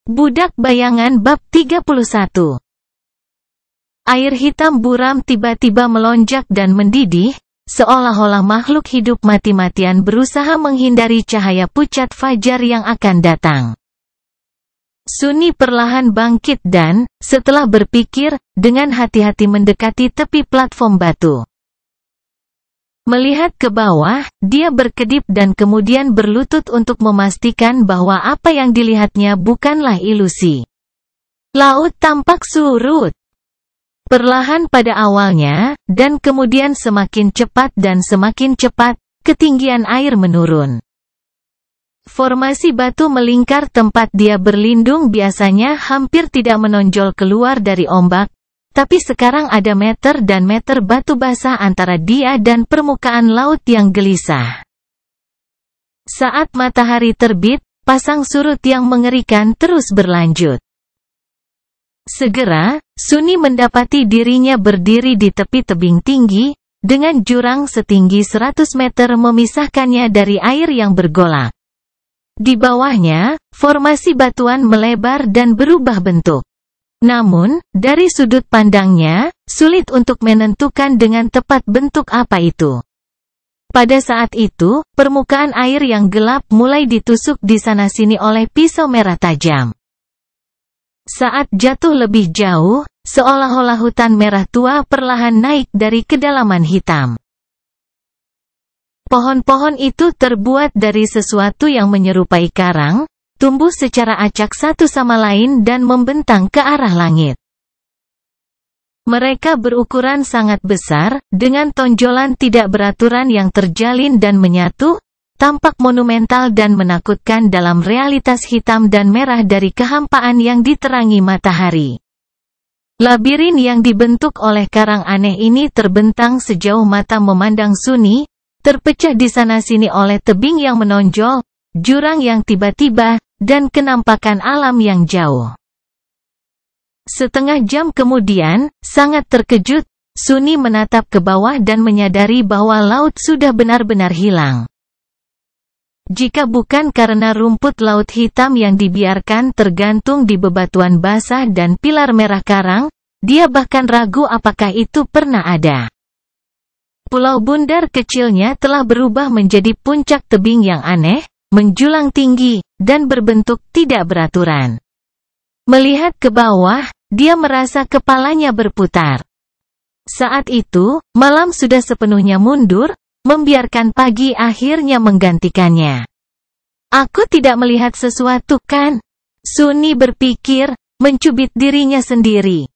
Budak Bayangan bab 31. Air hitam buram tiba-tiba melonjak dan mendidih, seolah-olah makhluk hidup mati-matian berusaha menghindari cahaya pucat fajar yang akan datang. Sunni perlahan bangkit dan, setelah berpikir, dengan hati-hati mendekati tepi platform batu. Melihat ke bawah, dia berkedip dan kemudian berlutut untuk memastikan bahwa apa yang dilihatnya bukanlah ilusi. Laut tampak surut. Perlahan pada awalnya, dan kemudian semakin cepat dan semakin cepat, ketinggian air menurun. Formasi batu melingkar tempat dia berlindung biasanya hampir tidak menonjol keluar dari ombak, tapi sekarang ada meter dan meter batu basah antara dia dan permukaan laut yang gelisah. Saat matahari terbit, pasang surut yang mengerikan terus berlanjut. Segera, Sunni mendapati dirinya berdiri di tepi tebing tinggi, dengan jurang setinggi 100 meter memisahkannya dari air yang bergolak. Di bawahnya, formasi batuan melebar dan berubah bentuk. Namun, dari sudut pandangnya, sulit untuk menentukan dengan tepat bentuk apa itu. Pada saat itu, permukaan air yang gelap mulai ditusuk di sana-sini oleh pisau merah tajam. Saat jatuh lebih jauh, seolah-olah hutan merah tua perlahan naik dari kedalaman hitam. Pohon-pohon itu terbuat dari sesuatu yang menyerupai karang, tumbuh secara acak satu sama lain dan membentang ke arah langit. Mereka berukuran sangat besar, dengan tonjolan tidak beraturan yang terjalin dan menyatu, tampak monumental dan menakutkan dalam realitas hitam dan merah dari kehampaan yang diterangi matahari. Labirin yang dibentuk oleh karang aneh ini terbentang sejauh mata memandang Sunni, terpecah di sana-sini oleh tebing yang menonjol, jurang yang tiba-tiba, dan kenampakan alam yang jauh. Setengah jam kemudian, sangat terkejut, Sunni menatap ke bawah dan menyadari bahwa laut sudah benar-benar hilang. Jika bukan karena rumput laut hitam yang dibiarkan tergantung di bebatuan basah dan pilar merah karang, dia bahkan ragu apakah itu pernah ada. Pulau bundar kecilnya telah berubah menjadi puncak tebing yang aneh, menjulang tinggi, dan berbentuk tidak beraturan. Melihat ke bawah, dia merasa kepalanya berputar. Saat itu, malam sudah sepenuhnya mundur, membiarkan pagi akhirnya menggantikannya. Aku tidak melihat sesuatu kan? Sunni berpikir, mencubit dirinya sendiri.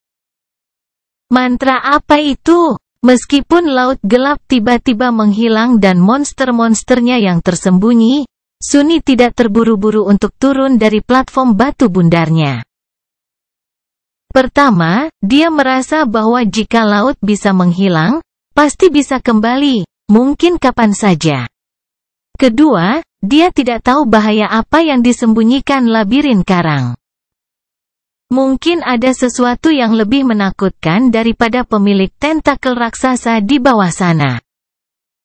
Mantra apa itu? Meskipun laut gelap tiba-tiba menghilang dan monster-monsternya yang tersembunyi, Sunni tidak terburu-buru untuk turun dari platform batu bundarnya. Pertama, dia merasa bahwa jika laut bisa menghilang, pasti bisa kembali, mungkin kapan saja. Kedua, dia tidak tahu bahaya apa yang disembunyikan labirin karang. Mungkin ada sesuatu yang lebih menakutkan daripada pemilik tentakel raksasa di bawah sana.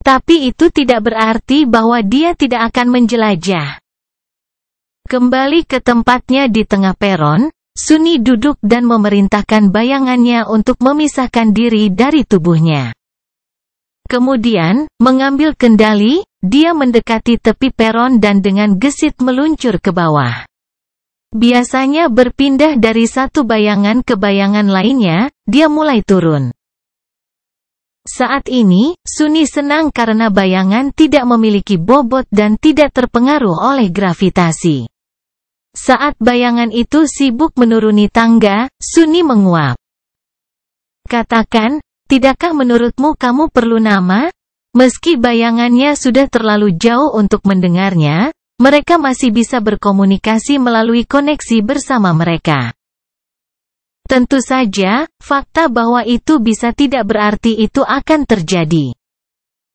Tapi itu tidak berarti bahwa dia tidak akan menjelajah. Kembali ke tempatnya di tengah peron, Sunni duduk dan memerintahkan bayangannya untuk memisahkan diri dari tubuhnya. Kemudian, mengambil kendali, dia mendekati tepi peron dan dengan gesit meluncur ke bawah. Biasanya berpindah dari satu bayangan ke bayangan lainnya, dia mulai turun. Saat ini, Sunni senang karena bayangan tidak memiliki bobot dan tidak terpengaruh oleh gravitasi. Saat bayangan itu sibuk menuruni tangga, Sunni menguap. Katakan, tidakkah menurutmu kamu perlu nama? Meski bayangannya sudah terlalu jauh untuk mendengarnya, mereka masih bisa berkomunikasi melalui koneksi bersama mereka. Tentu saja, fakta bahwa itu bisa tidak berarti itu akan terjadi.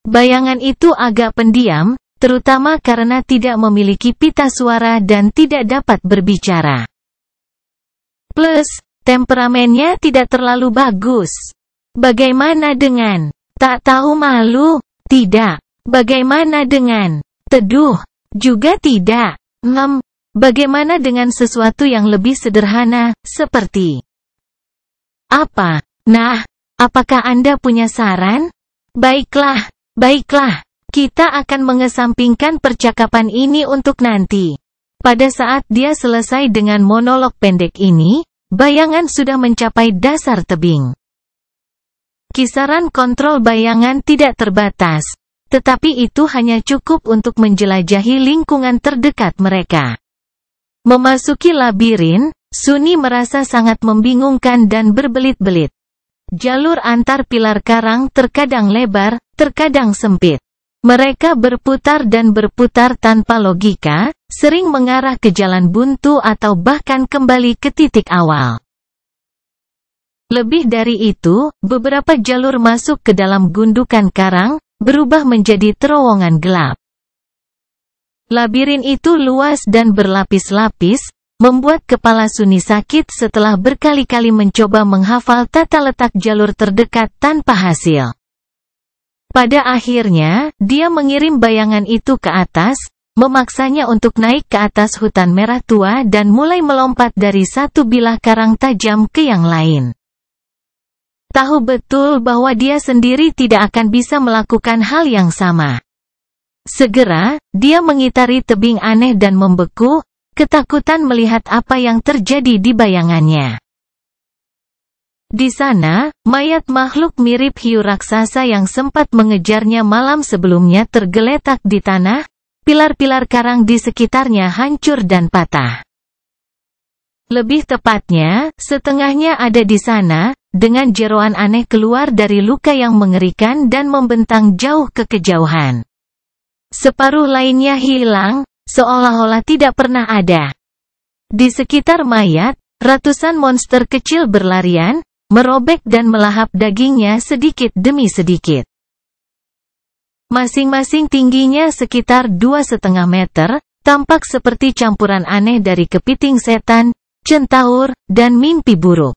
Bayangan itu agak pendiam, terutama karena tidak memiliki pita suara dan tidak dapat berbicara. Plus, temperamennya tidak terlalu bagus. Bagaimana dengan tak tahu malu? Tidak. Bagaimana dengan teduh? Juga tidak. Bagaimana dengan sesuatu yang lebih sederhana, seperti apa? Nah, apakah Anda punya saran? Baiklah, kita akan mengesampingkan percakapan ini untuk nanti. Pada saat dia selesai dengan monolog pendek ini, bayangan sudah mencapai dasar tebing. Kisaran kontrol bayangan tidak terbatas, tetapi itu hanya cukup untuk menjelajahi lingkungan terdekat mereka. Memasuki labirin, Sunny merasa sangat membingungkan dan berbelit-belit. Jalur antar pilar karang terkadang lebar, terkadang sempit. Mereka berputar dan berputar tanpa logika, sering mengarah ke jalan buntu atau bahkan kembali ke titik awal. Lebih dari itu, beberapa jalur masuk ke dalam gundukan karang, berubah menjadi terowongan gelap. Labirin itu luas dan berlapis-lapis, membuat kepala Sunny sakit setelah berkali-kali mencoba menghafal tata letak jalur terdekat tanpa hasil. Pada akhirnya, dia mengirim bayangan itu ke atas, memaksanya untuk naik ke atas hutan merah tua dan mulai melompat dari satu bilah karang tajam ke yang lain. Tahu betul bahwa dia sendiri tidak akan bisa melakukan hal yang sama. Segera, dia mengitari tebing aneh dan membeku, ketakutan melihat apa yang terjadi di bayangannya. Di sana, mayat makhluk mirip hiu raksasa yang sempat mengejarnya malam sebelumnya tergeletak di tanah, pilar-pilar karang di sekitarnya hancur dan patah. Lebih tepatnya, setengahnya ada di sana, dengan jeroan aneh keluar dari luka yang mengerikan dan membentang jauh ke kejauhan. Separuh lainnya hilang, seolah-olah tidak pernah ada. Di sekitar mayat, ratusan monster kecil berlarian, merobek dan melahap dagingnya sedikit demi sedikit. Masing-masing tingginya sekitar 2,5 meter, tampak seperti campuran aneh dari kepiting setan, centaur, dan mimpi buruk.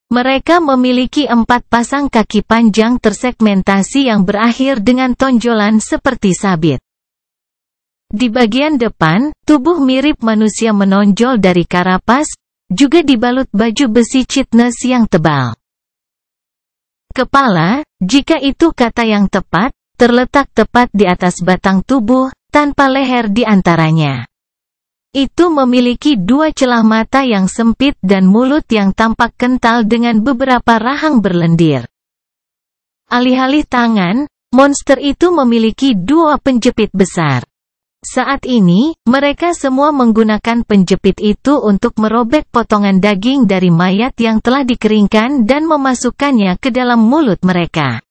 Mereka memiliki 4 pasang kaki panjang tersegmentasi yang berakhir dengan tonjolan seperti sabit. Di bagian depan, tubuh mirip manusia menonjol dari karapas, juga dibalut baju besi chitness yang tebal. Kepala, jika itu kata yang tepat, terletak tepat di atas batang tubuh, tanpa leher di antaranya. Itu memiliki 2 celah mata yang sempit dan mulut yang tampak kental dengan beberapa rahang berlendir. Alih-alih tangan, monster itu memiliki 2 penjepit besar. Saat ini, mereka semua menggunakan penjepit itu untuk merobek potongan daging dari mayat yang telah dikeringkan dan memasukkannya ke dalam mulut mereka.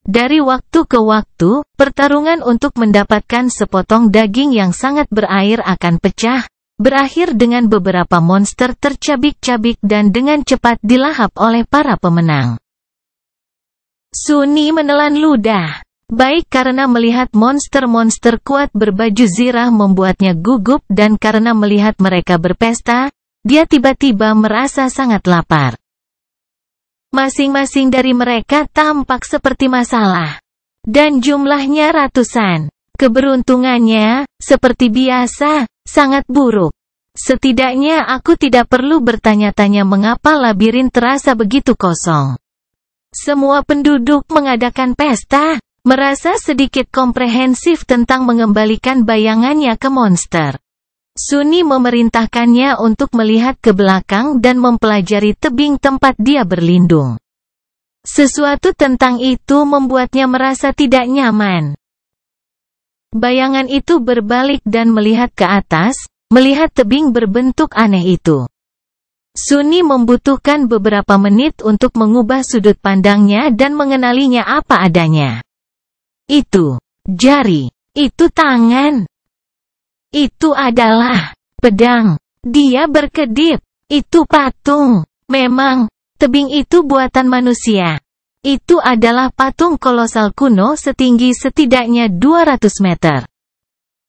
Dari waktu ke waktu, pertarungan untuk mendapatkan sepotong daging yang sangat berair akan pecah, berakhir dengan beberapa monster tercabik-cabik dan dengan cepat dilahap oleh para pemenang. Sunny menelan ludah. Baik karena melihat monster-monster kuat berbaju zirah membuatnya gugup dan karena melihat mereka berpesta, dia tiba-tiba merasa sangat lapar. Masing-masing dari mereka tampak seperti masalah. Dan jumlahnya ratusan. Keberuntungannya, seperti biasa, sangat buruk. Setidaknya aku tidak perlu bertanya-tanya mengapa labirin terasa begitu kosong. Semua penduduk mengadakan pesta, merasa sedikit komprehensif tentang mengembalikan bayangannya ke monster. Sunny memerintahkannya untuk melihat ke belakang dan mempelajari tebing tempat dia berlindung. Sesuatu tentang itu membuatnya merasa tidak nyaman. Bayangan itu berbalik dan melihat ke atas, melihat tebing berbentuk aneh itu. Sunny membutuhkan beberapa menit untuk mengubah sudut pandangnya dan mengenalinya apa adanya. Itu jari, itu tangan. Itu adalah pedang. Dia berkedip. Itu patung. Memang, tebing itu buatan manusia. Itu adalah patung kolosal kuno setinggi setidaknya 200 meter.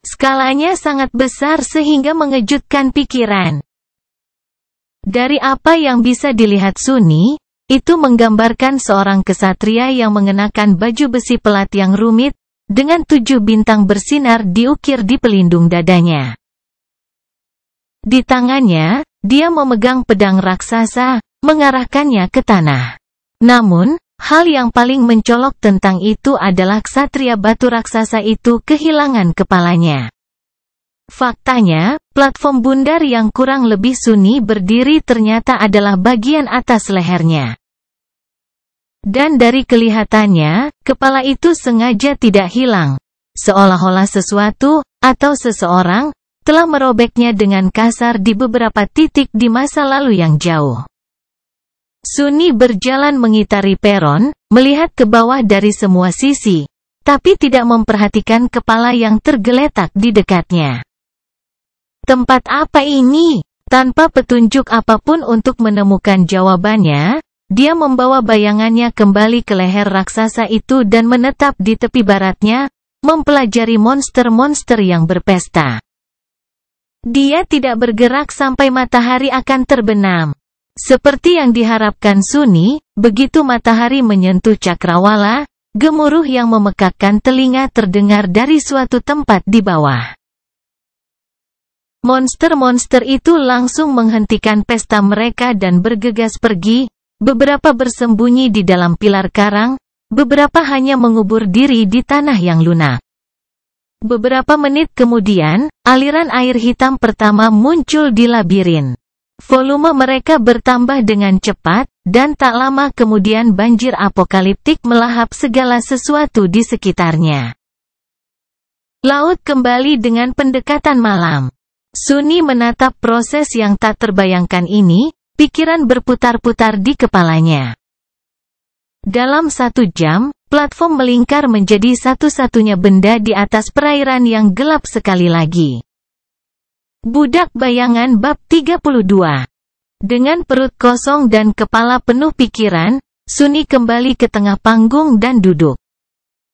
Skalanya sangat besar sehingga mengejutkan pikiran. Dari apa yang bisa dilihat Sunny, itu menggambarkan seorang kesatria yang mengenakan baju besi pelat yang rumit, dengan 7 bintang bersinar diukir di pelindung dadanya. Di tangannya, dia memegang pedang raksasa, mengarahkannya ke tanah. Namun, hal yang paling mencolok tentang itu adalah ksatria batu raksasa itu kehilangan kepalanya. Faktanya, platform bundar yang kurang lebih sunyi berdiri ternyata adalah bagian atas lehernya. Dan dari kelihatannya, kepala itu sengaja tidak hilang. Seolah-olah sesuatu, atau seseorang, telah merobeknya dengan kasar di beberapa titik di masa lalu yang jauh. Sunni berjalan mengitari peron, melihat ke bawah dari semua sisi, tapi tidak memperhatikan kepala yang tergeletak di dekatnya. Tempat apa ini? Tanpa petunjuk apapun untuk menemukan jawabannya, dia membawa bayangannya kembali ke leher raksasa itu dan menetap di tepi baratnya, mempelajari monster-monster yang berpesta. Dia tidak bergerak sampai matahari akan terbenam. Seperti yang diharapkan Sunni, begitu matahari menyentuh cakrawala, gemuruh yang memekakkan telinga terdengar dari suatu tempat di bawah. Monster-monster itu langsung menghentikan pesta mereka dan bergegas pergi, beberapa bersembunyi di dalam pilar karang, beberapa hanya mengubur diri di tanah yang lunak. Beberapa menit kemudian, aliran air hitam pertama muncul di labirin. Volume mereka bertambah dengan cepat, dan tak lama kemudian banjir apokaliptik melahap segala sesuatu di sekitarnya. Laut kembali dengan pendekatan malam. Sunni menatap proses yang tak terbayangkan ini, pikiran berputar-putar di kepalanya. Dalam 1 jam, platform melingkar menjadi satu-satunya benda di atas perairan yang gelap sekali lagi. Budak Bayangan bab 32. Dengan perut kosong dan kepala penuh pikiran, Sunni kembali ke tengah panggung dan duduk.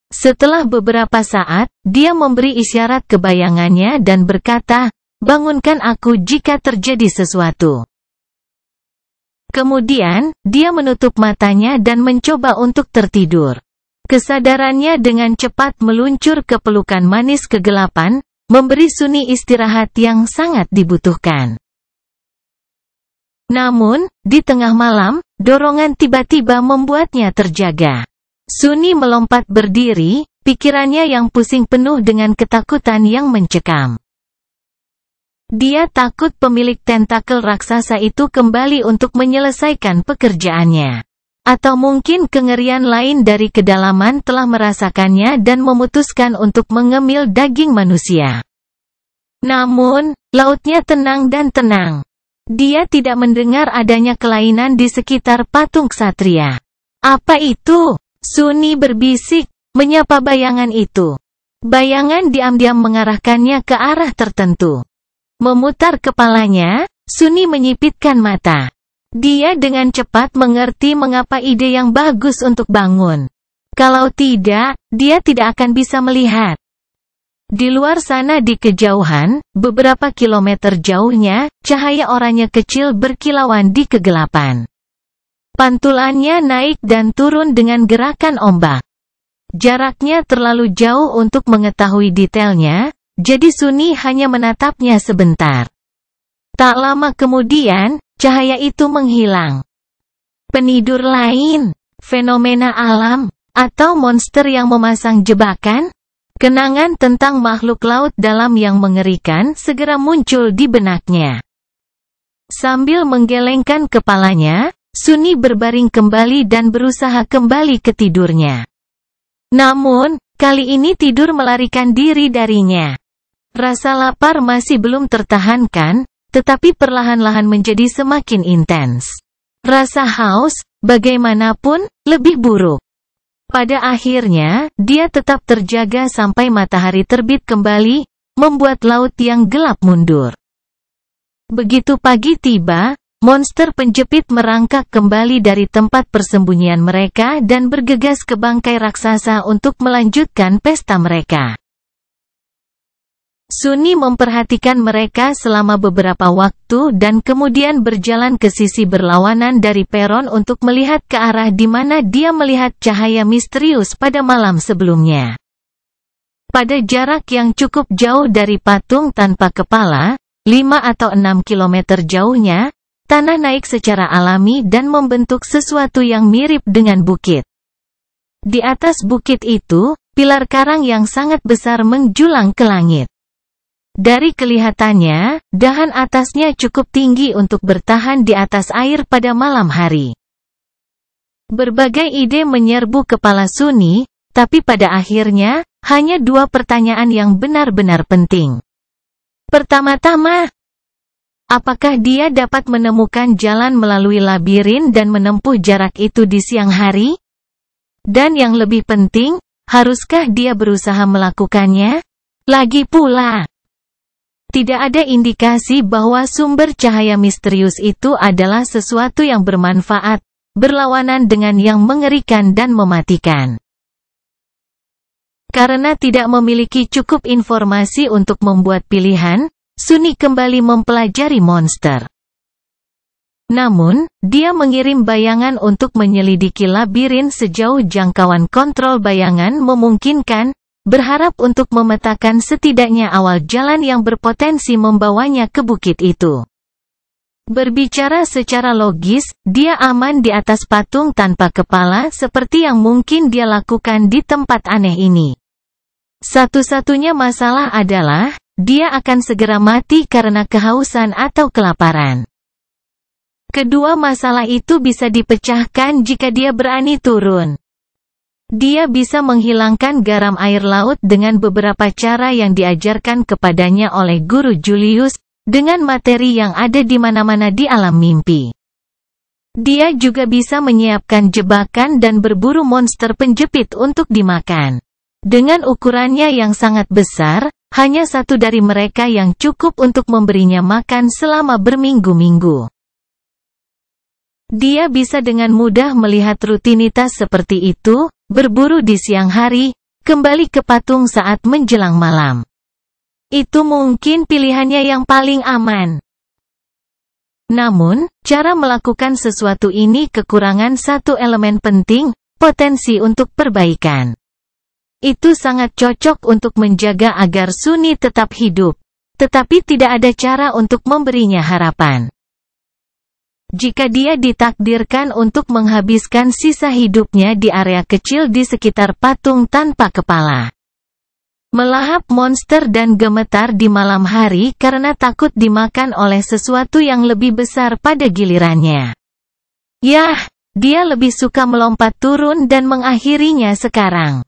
Setelah beberapa saat, dia memberi isyarat ke bayangannya dan berkata, "Bangunkan aku jika terjadi sesuatu." Kemudian, dia menutup matanya dan mencoba untuk tertidur. Kesadarannya dengan cepat meluncur ke pelukan manis kegelapan, memberi Sunni istirahat yang sangat dibutuhkan. Namun, di tengah malam, dorongan tiba-tiba membuatnya terjaga. Sunni melompat berdiri, pikirannya yang pusing penuh dengan ketakutan yang mencekam. Dia takut pemilik tentakel raksasa itu kembali untuk menyelesaikan pekerjaannya. Atau mungkin kengerian lain dari kedalaman telah merasakannya dan memutuskan untuk mengemil daging manusia. Namun, lautnya tenang dan tenang. Dia tidak mendengar adanya kelainan di sekitar patung ksatria. "Apa itu?" Sunni berbisik, menyapa bayangan itu. Bayangan diam-diam mengarahkannya ke arah tertentu. Memutar kepalanya, Sunni menyipitkan mata. Dia dengan cepat mengerti mengapa ide yang bagus untuk bangun. Kalau tidak, dia tidak akan bisa melihat. Di luar sana di kejauhan, beberapa kilometer jauhnya, cahaya oranye kecil berkilauan di kegelapan. Pantulannya naik dan turun dengan gerakan ombak. Jaraknya terlalu jauh untuk mengetahui detailnya, jadi Sunni hanya menatapnya sebentar. Tak lama kemudian, cahaya itu menghilang. Penidur lain, fenomena alam, atau monster yang memasang jebakan? Kenangan tentang makhluk laut dalam yang mengerikan segera muncul di benaknya. Sambil menggelengkan kepalanya, Sunni berbaring kembali dan berusaha kembali ke tidurnya. Namun, kali ini tidur melarikan diri darinya. Rasa lapar masih belum tertahankan, tetapi perlahan-lahan menjadi semakin intens. Rasa haus, bagaimanapun, lebih buruk. Pada akhirnya, dia tetap terjaga sampai matahari terbit kembali, membuat laut yang gelap mundur. Begitu pagi tiba, monster penjepit merangkak kembali dari tempat persembunyian mereka dan bergegas ke bangkai raksasa untuk melanjutkan pesta mereka. Sunni memperhatikan mereka selama beberapa waktu dan kemudian berjalan ke sisi berlawanan dari peron untuk melihat ke arah di mana dia melihat cahaya misterius pada malam sebelumnya. Pada jarak yang cukup jauh dari patung tanpa kepala, 5 atau 6 kilometer jauhnya, tanah naik secara alami dan membentuk sesuatu yang mirip dengan bukit. Di atas bukit itu, pilar karang yang sangat besar menjulang ke langit. Dari kelihatannya, dahan atasnya cukup tinggi untuk bertahan di atas air pada malam hari. Berbagai ide menyerbu kepala Sunny, tapi pada akhirnya, hanya 2 pertanyaan yang benar-benar penting. Pertama-tama, apakah dia dapat menemukan jalan melalui labirin dan menempuh jarak itu di siang hari? Dan yang lebih penting, haruskah dia berusaha melakukannya? Lagi pula, tidak ada indikasi bahwa sumber cahaya misterius itu adalah sesuatu yang bermanfaat, berlawanan dengan yang mengerikan dan mematikan. Karena tidak memiliki cukup informasi untuk membuat pilihan, Sunny kembali mempelajari monster. Namun, dia mengirim bayangan untuk menyelidiki labirin sejauh jangkauan kontrol bayangan memungkinkan, berharap untuk memetakan setidaknya awal jalan yang berpotensi membawanya ke bukit itu. Berbicara secara logis, dia aman di atas patung tanpa kepala seperti yang mungkin dia lakukan di tempat aneh ini. Satu-satunya masalah adalah, dia akan segera mati karena kehausan atau kelaparan. Kedua masalah itu bisa dipecahkan jika dia berani turun. Dia bisa menghilangkan garam air laut dengan beberapa cara yang diajarkan kepadanya oleh Guru Julius, dengan materi yang ada di mana-mana di alam mimpi. Dia juga bisa menyiapkan jebakan dan berburu monster penjepit untuk dimakan. Dengan ukurannya yang sangat besar, hanya satu dari mereka yang cukup untuk memberinya makan selama berminggu-minggu. Dia bisa dengan mudah melihat rutinitas seperti itu, berburu di siang hari, kembali ke patung saat menjelang malam. Itu mungkin pilihannya yang paling aman. Namun, cara melakukan sesuatu ini kekurangan satu elemen penting, potensi untuk perbaikan. Itu sangat cocok untuk menjaga agar Sunny tetap hidup, tetapi tidak ada cara untuk memberinya harapan. Jika dia ditakdirkan untuk menghabiskan sisa hidupnya di area kecil di sekitar patung tanpa kepala, melahap monster dan gemetar di malam hari karena takut dimakan oleh sesuatu yang lebih besar pada gilirannya. Yah, dia lebih suka melompat turun dan mengakhirinya sekarang.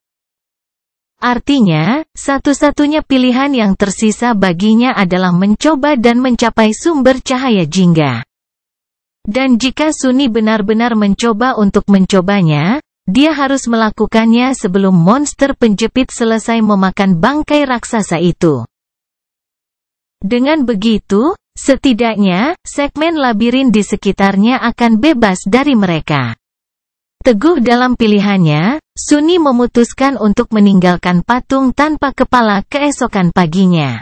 Artinya, satu-satunya pilihan yang tersisa baginya adalah mencoba dan mencapai sumber cahaya jingga. Dan jika Sunny benar-benar mencoba untuk mencobanya, dia harus melakukannya sebelum monster penjepit selesai memakan bangkai raksasa itu. Dengan begitu, setidaknya, segmen labirin di sekitarnya akan bebas dari mereka. Teguh dalam pilihannya, Sunny memutuskan untuk meninggalkan patung tanpa kepala keesokan paginya.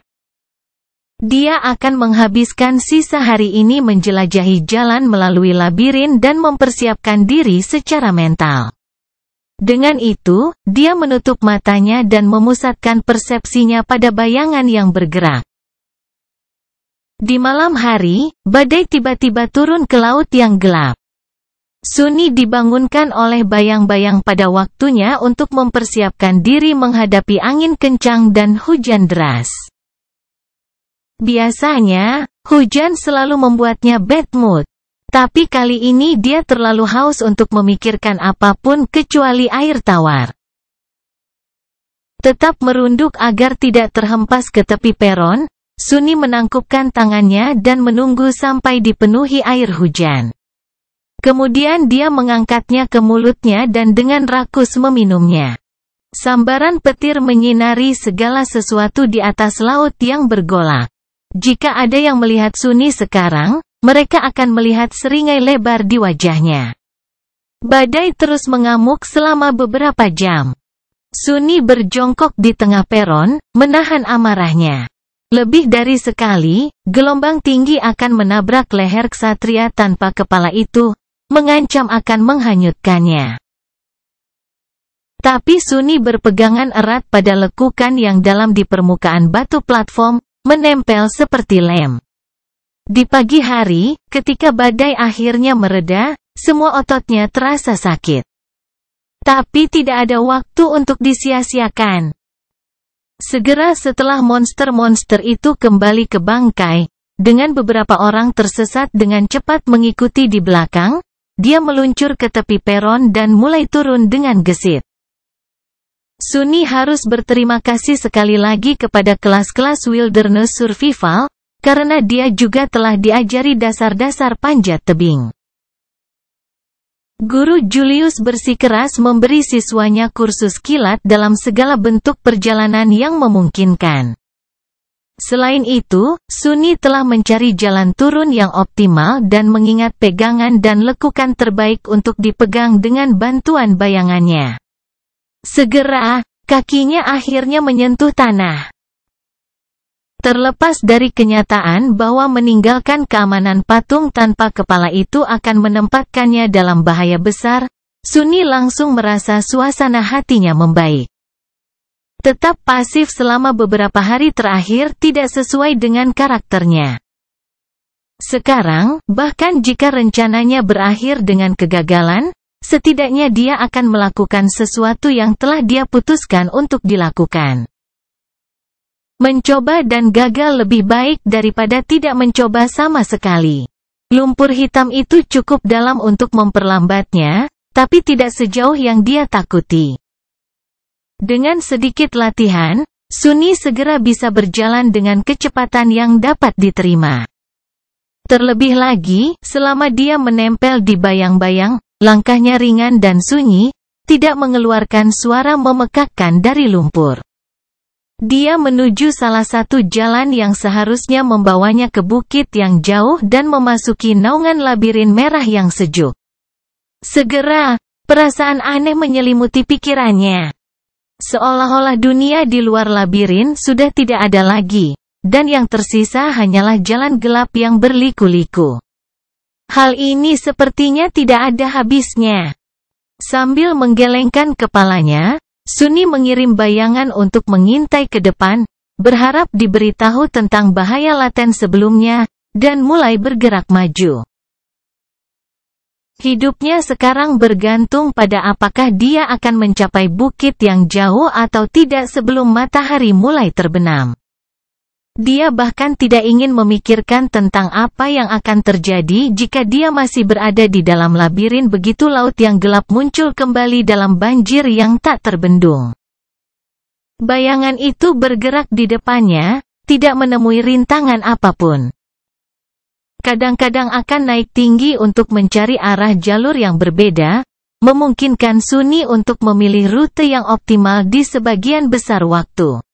Dia akan menghabiskan sisa hari ini menjelajahi jalan melalui labirin dan mempersiapkan diri secara mental. Dengan itu, dia menutup matanya dan memusatkan persepsinya pada bayangan yang bergerak. Di malam hari, badai tiba-tiba turun ke laut yang gelap. Sunny dibangunkan oleh bayang-bayang pada waktunya untuk mempersiapkan diri menghadapi angin kencang dan hujan deras. Biasanya, hujan selalu membuatnya bad mood. Tapi kali ini dia terlalu haus untuk memikirkan apapun kecuali air tawar. Tetap merunduk agar tidak terhempas ke tepi peron, Sunny menangkupkan tangannya dan menunggu sampai dipenuhi air hujan. Kemudian dia mengangkatnya ke mulutnya dan dengan rakus meminumnya. Sambaran petir menyinari segala sesuatu di atas laut yang bergolak. Jika ada yang melihat Sunny sekarang, mereka akan melihat seringai lebar di wajahnya. Badai terus mengamuk selama beberapa jam. Sunny berjongkok di tengah peron, menahan amarahnya. Lebih dari sekali, gelombang tinggi akan menabrak leher ksatria tanpa kepala itu, mengancam akan menghanyutkannya. Tapi Sunny berpegangan erat pada lekukan yang dalam di permukaan batu platform, menempel seperti lem. Di pagi hari, ketika badai akhirnya mereda, semua ototnya terasa sakit. Tapi tidak ada waktu untuk disia-siakan. Segera setelah monster-monster itu kembali ke bangkai, dengan beberapa orang tersesat dengan cepat mengikuti di belakang, dia meluncur ke tepi peron dan mulai turun dengan gesit. Sunny harus berterima kasih sekali lagi kepada kelas-kelas Wilderness Survival, karena dia juga telah diajari dasar-dasar panjat tebing. Guru Julius bersikeras memberi siswanya kursus kilat dalam segala bentuk perjalanan yang memungkinkan. Selain itu, Sunny telah mencari jalan turun yang optimal dan mengingat pegangan dan lekukan terbaik untuk dipegang dengan bantuan bayangannya. Segera, kakinya akhirnya menyentuh tanah. Terlepas dari kenyataan bahwa meninggalkan keamanan patung tanpa kepala itu akan menempatkannya dalam bahaya besar, Sunny langsung merasa suasana hatinya membaik. Tetap pasif selama beberapa hari terakhir tidak sesuai dengan karakternya. Sekarang, bahkan jika rencananya berakhir dengan kegagalan, setidaknya dia akan melakukan sesuatu yang telah dia putuskan untuk dilakukan. Mencoba dan gagal lebih baik daripada tidak mencoba sama sekali. Lumpur hitam itu cukup dalam untuk memperlambatnya, tapi tidak sejauh yang dia takuti. Dengan sedikit latihan, Sunny segera bisa berjalan dengan kecepatan yang dapat diterima. Terlebih lagi, selama dia menempel di bayang-bayang, langkahnya ringan dan sunyi, tidak mengeluarkan suara memekakkan dari lumpur. Dia menuju salah satu jalan yang seharusnya membawanya ke bukit yang jauh dan memasuki naungan labirin merah yang sejuk. Segera, perasaan aneh menyelimuti pikirannya. Seolah-olah dunia di luar labirin sudah tidak ada lagi, dan yang tersisa hanyalah jalan gelap yang berliku-liku. Hal ini sepertinya tidak ada habisnya. Sambil menggelengkan kepalanya, Sunny mengirim bayangan untuk mengintai ke depan, berharap diberitahu tentang bahaya laten sebelumnya, dan mulai bergerak maju. Hidupnya sekarang bergantung pada apakah dia akan mencapai bukit yang jauh atau tidak sebelum matahari mulai terbenam. Dia bahkan tidak ingin memikirkan tentang apa yang akan terjadi jika dia masih berada di dalam labirin begitu laut yang gelap muncul kembali dalam banjir yang tak terbendung. Bayangan itu bergerak di depannya, tidak menemui rintangan apapun. Kadang-kadang akan naik tinggi untuk mencari arah jalur yang berbeda, memungkinkan Sunny untuk memilih rute yang optimal di sebagian besar waktu.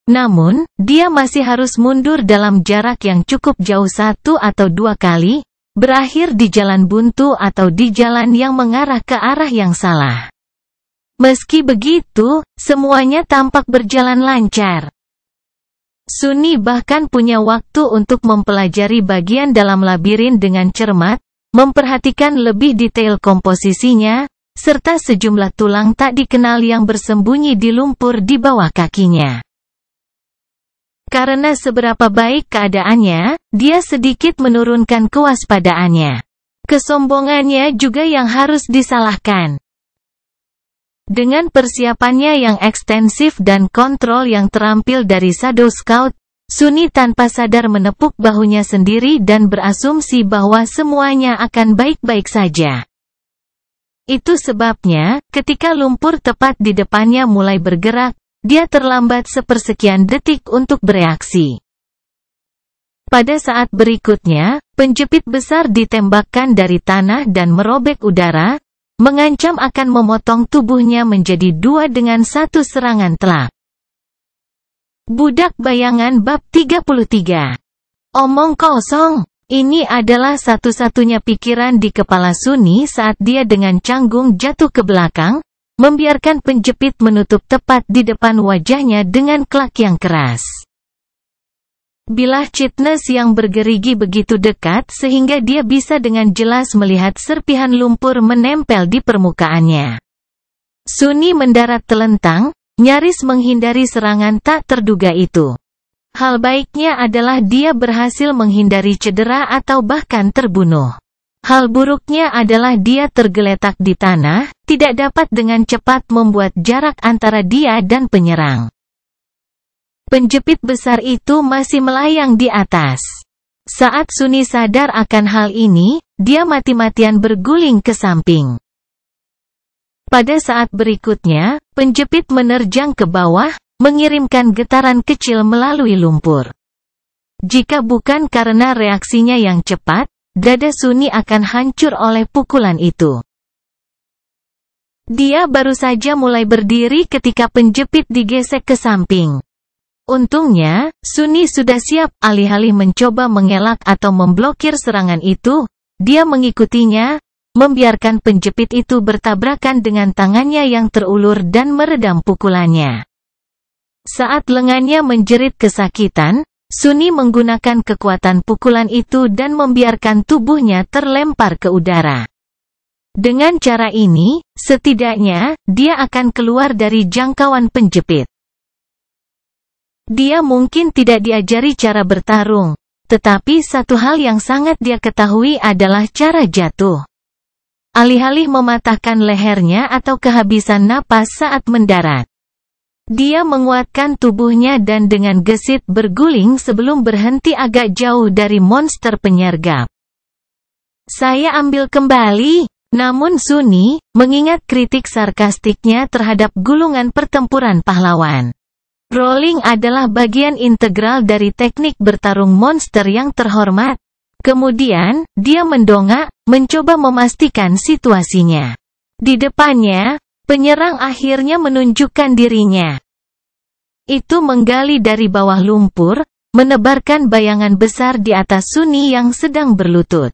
Namun, dia masih harus mundur dalam jarak yang cukup jauh 1 atau 2 kali, berakhir di jalan buntu atau di jalan yang mengarah ke arah yang salah. Meski begitu, semuanya tampak berjalan lancar. Sunny bahkan punya waktu untuk mempelajari bagian dalam labirin dengan cermat, memperhatikan lebih detail komposisinya, serta sejumlah tulang tak dikenal yang bersembunyi di lumpur di bawah kakinya. Karena seberapa baik keadaannya, dia sedikit menurunkan kewaspadaannya. Kesombongannya juga yang harus disalahkan. Dengan persiapannya yang ekstensif dan kontrol yang terampil dari Shadow Scout, Sunny tanpa sadar menepuk bahunya sendiri dan berasumsi bahwa semuanya akan baik-baik saja. Itu sebabnya, ketika lumpur tepat di depannya mulai bergerak, dia terlambat sepersekian detik untuk bereaksi. Pada saat berikutnya, penjepit besar ditembakkan dari tanah dan merobek udara, mengancam akan memotong tubuhnya menjadi 2 dengan 1 serangan telak. Budak Bayangan Bab 33. Omong kosong. Ini adalah satu-satunya pikiran di kepala Sunny saat dia dengan canggung jatuh ke belakang, membiarkan penjepit menutup tepat di depan wajahnya dengan klak yang keras. Bilah Chitness yang bergerigi begitu dekat sehingga dia bisa dengan jelas melihat serpihan lumpur menempel di permukaannya. Sunny mendarat telentang, nyaris menghindari serangan tak terduga itu. Hal baiknya adalah dia berhasil menghindari cedera atau bahkan terbunuh. Hal buruknya adalah dia tergeletak di tanah, tidak dapat dengan cepat membuat jarak antara dia dan penyerang. Penjepit besar itu masih melayang di atas. Saat Sunni sadar akan hal ini, dia mati-matian berguling ke samping. Pada saat berikutnya, penjepit menerjang ke bawah, mengirimkan getaran kecil melalui lumpur. Jika bukan karena reaksinya yang cepat, dada Sunni akan hancur oleh pukulan itu. Dia baru saja mulai berdiri ketika penjepit digesek ke samping. Untungnya, Sunni sudah siap. Alih-alih mencoba mengelak atau memblokir serangan itu, dia mengikutinya, membiarkan penjepit itu bertabrakan dengan tangannya yang terulur dan meredam pukulannya. Saat lengannya menjerit kesakitan, Sunni menggunakan kekuatan pukulan itu dan membiarkan tubuhnya terlempar ke udara. Dengan cara ini, setidaknya, dia akan keluar dari jangkauan penjepit. Dia mungkin tidak diajari cara bertarung, tetapi satu hal yang sangat dia ketahui adalah cara jatuh. Alih-alih mematahkan lehernya atau kehabisan napas saat mendarat, dia menguatkan tubuhnya dan dengan gesit berguling sebelum berhenti agak jauh dari monster penyergap. Saya ambil kembali. Namun Sunni, mengingat kritik sarkastiknya terhadap gulungan pertempuran pahlawan. Rolling adalah bagian integral dari teknik bertarung monster yang terhormat. Kemudian, dia mendongak, mencoba memastikan situasinya. Di depannya, penyerang akhirnya menunjukkan dirinya. Itu menggali dari bawah lumpur, menebarkan bayangan besar di atas Sunni yang sedang berlutut.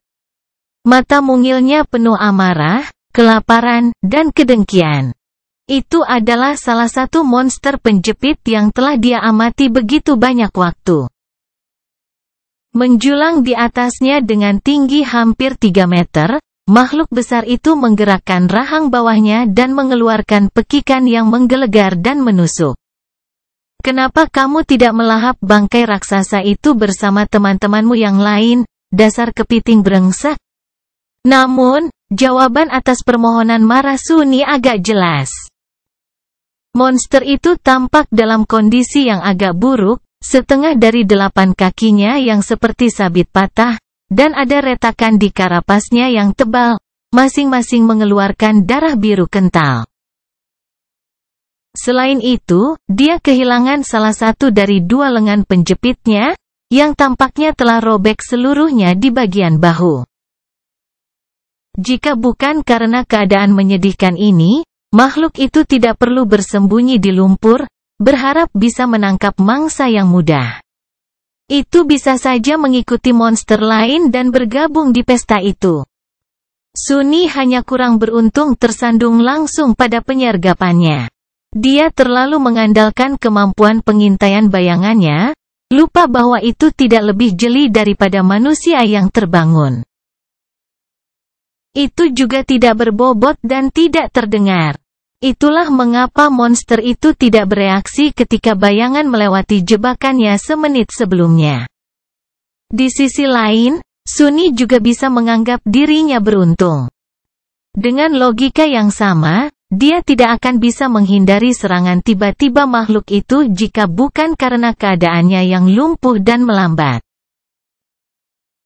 Mata mungilnya penuh amarah, kelaparan, dan kedengkian. Itu adalah salah satu monster penjepit yang telah dia amati begitu banyak waktu. Menjulang di atasnya dengan tinggi hampir 3 meter, makhluk besar itu menggerakkan rahang bawahnya dan mengeluarkan pekikan yang menggelegar dan menusuk. Kenapa kamu tidak melahap bangkai raksasa itu bersama teman-temanmu yang lain, dasar kepiting brengsek? Namun, jawaban atas permohonan marah Sunni agak jelas. Monster itu tampak dalam kondisi yang agak buruk, setengah dari 8 kakinya yang seperti sabit patah, dan ada retakan di karapasnya yang tebal, masing-masing mengeluarkan darah biru kental. Selain itu, dia kehilangan salah satu dari 2 lengan penjepitnya, yang tampaknya telah robek seluruhnya di bagian bahu. Jika bukan karena keadaan menyedihkan ini, makhluk itu tidak perlu bersembunyi di lumpur, berharap bisa menangkap mangsa yang mudah. Itu bisa saja mengikuti monster lain dan bergabung di pesta itu. Sunni hanya kurang beruntung tersandung langsung pada penyergapannya. Dia terlalu mengandalkan kemampuan pengintaian bayangannya, lupa bahwa itu tidak lebih jeli daripada manusia yang terbangun. Itu juga tidak berbobot dan tidak terdengar. Itulah mengapa monster itu tidak bereaksi ketika bayangan melewati jebakannya semenit sebelumnya. Di sisi lain, Sunni juga bisa menganggap dirinya beruntung. Dengan logika yang sama, dia tidak akan bisa menghindari serangan tiba-tiba makhluk itu jika bukan karena keadaannya yang lumpuh dan melambat.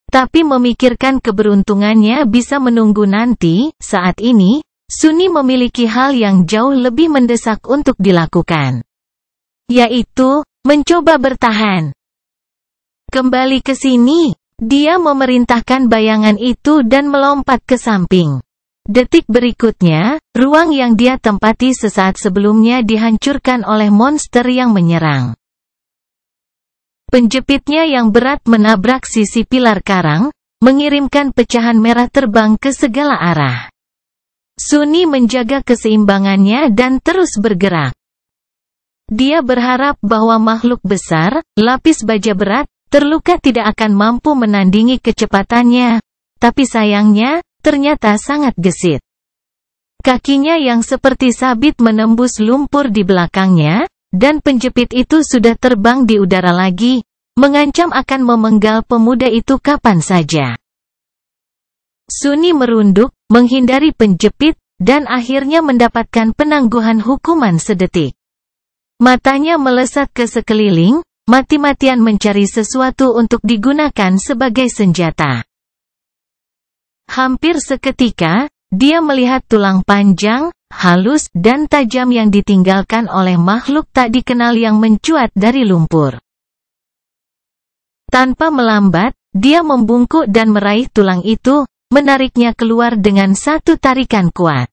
Tapi memikirkan keberuntungannya bisa menunggu nanti. Saat ini, Sunni memiliki hal yang jauh lebih mendesak untuk dilakukan, yaitu mencoba bertahan. Kembali ke sini, dia memerintahkan bayangan itu dan melompat ke samping. Detik berikutnya, ruang yang dia tempati sesaat sebelumnya dihancurkan oleh monster yang menyerang. Penjepitnya yang berat menabrak sisi pilar karang, mengirimkan pecahan merah terbang ke segala arah. Sunni menjaga keseimbangannya dan terus bergerak. Dia berharap bahwa makhluk besar, lapis baja berat, terluka tidak akan mampu menandingi kecepatannya, tapi sayangnya, ternyata sangat gesit. Kakinya yang seperti sabit menembus lumpur di belakangnya, dan penjepit itu sudah terbang di udara lagi, mengancam akan memenggal pemuda itu kapan saja. Suni merunduk, menghindari penjepit, dan akhirnya mendapatkan penangguhan hukuman sedetik. Matanya melesat ke sekeliling, mati-matian mencari sesuatu untuk digunakan sebagai senjata. Hampir seketika, dia melihat tulang panjang, halus, dan tajam yang ditinggalkan oleh makhluk tak dikenal yang mencuat dari lumpur. Tanpa melambat, dia membungkuk dan meraih tulang itu, menariknya keluar dengan satu tarikan kuat.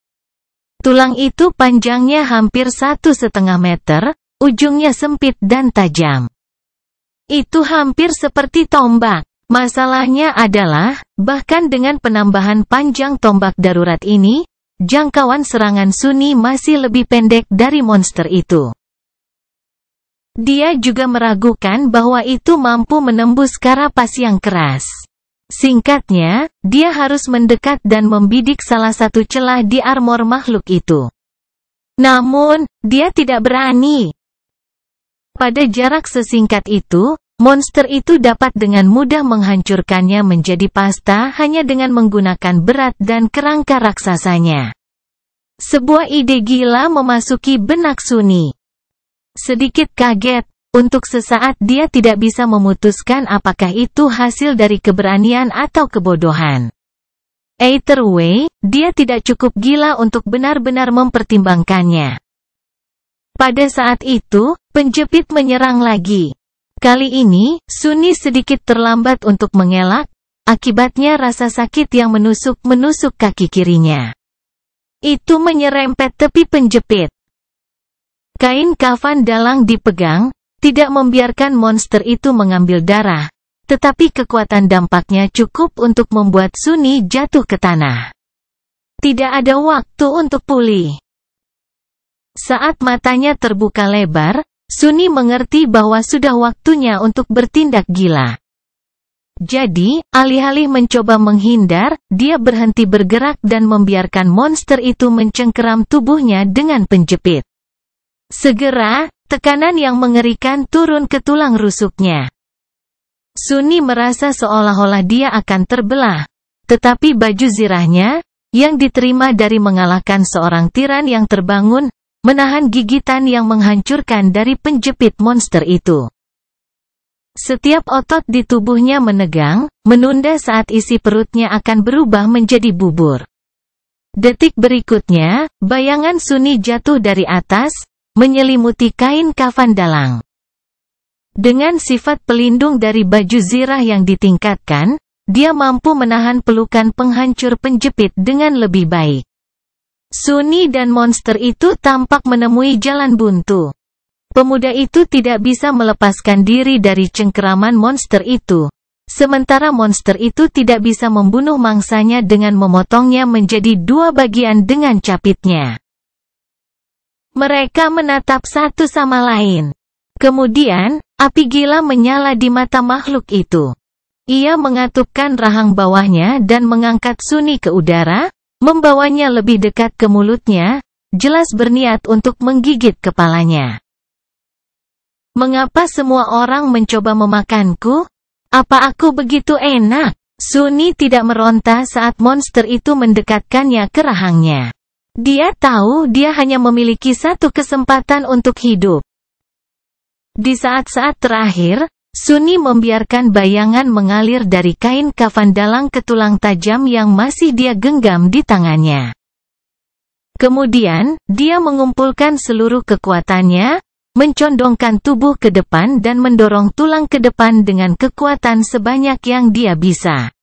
Tulang itu panjangnya hampir 1,5 meter, ujungnya sempit dan tajam. Itu hampir seperti tombak. Masalahnya adalah, bahkan dengan penambahan panjang tombak darurat ini, jangkauan serangan Suni masih lebih pendek dari monster itu. Dia juga meragukan bahwa itu mampu menembus karapas yang keras. Singkatnya, dia harus mendekat dan membidik salah satu celah di armor makhluk itu. Namun, dia tidak berani. Pada jarak sesingkat itu, monster itu dapat dengan mudah menghancurkannya menjadi pasta hanya dengan menggunakan berat dan kerangka raksasanya. Sebuah ide gila memasuki benak Suni. Sedikit kaget. Untuk sesaat dia tidak bisa memutuskan apakah itu hasil dari keberanian atau kebodohan. Either way, dia tidak cukup gila untuk benar-benar mempertimbangkannya. Pada saat itu, penjepit menyerang lagi. Kali ini, Suni sedikit terlambat untuk mengelak, akibatnya rasa sakit yang menusuk kaki kirinya. Itu menyerempet tepi penjepit. Kain kafan dalang dipegang, tidak membiarkan monster itu mengambil darah, tetapi kekuatan dampaknya cukup untuk membuat Suni jatuh ke tanah. Tidak ada waktu untuk pulih. Saat matanya terbuka lebar, Suni mengerti bahwa sudah waktunya untuk bertindak gila. Jadi, alih-alih mencoba menghindar, dia berhenti bergerak dan membiarkan monster itu mencengkeram tubuhnya dengan penjepit. Segera, tekanan yang mengerikan turun ke tulang rusuknya. Suni merasa seolah-olah dia akan terbelah, tetapi baju zirahnya, yang diterima dari mengalahkan seorang tiran yang terbangun, menahan gigitan yang menghancurkan dari penjepit monster itu. Setiap otot di tubuhnya menegang, menunda saat isi perutnya akan berubah menjadi bubur. Detik berikutnya, bayangan Suni jatuh dari atas, menyelimuti kain kafan dalang. Dengan sifat pelindung dari baju zirah yang ditingkatkan, dia mampu menahan pelukan penghancur penjepit dengan lebih baik. Suni dan monster itu tampak menemui jalan buntu. Pemuda itu tidak bisa melepaskan diri dari cengkeraman monster itu, sementara monster itu tidak bisa membunuh mangsanya dengan memotongnya menjadi 2 bagian dengan capitnya. Mereka menatap satu sama lain. Kemudian, api gila menyala di mata makhluk itu. Ia mengatupkan rahang bawahnya dan mengangkat Suni ke udara, membawanya lebih dekat ke mulutnya, jelas berniat untuk menggigit kepalanya. Mengapa semua orang mencoba memakanku? Apa aku begitu enak? Suni tidak meronta saat monster itu mendekatkannya ke rahangnya. Dia tahu dia hanya memiliki satu kesempatan untuk hidup. Di saat-saat terakhir, Suni membiarkan bayangan mengalir dari kain kafan dalang ke tulang tajam yang masih dia genggam di tangannya. Kemudian, dia mengumpulkan seluruh kekuatannya, mencondongkan tubuh ke depan dan mendorong tulang ke depan dengan kekuatan sebanyak yang dia bisa.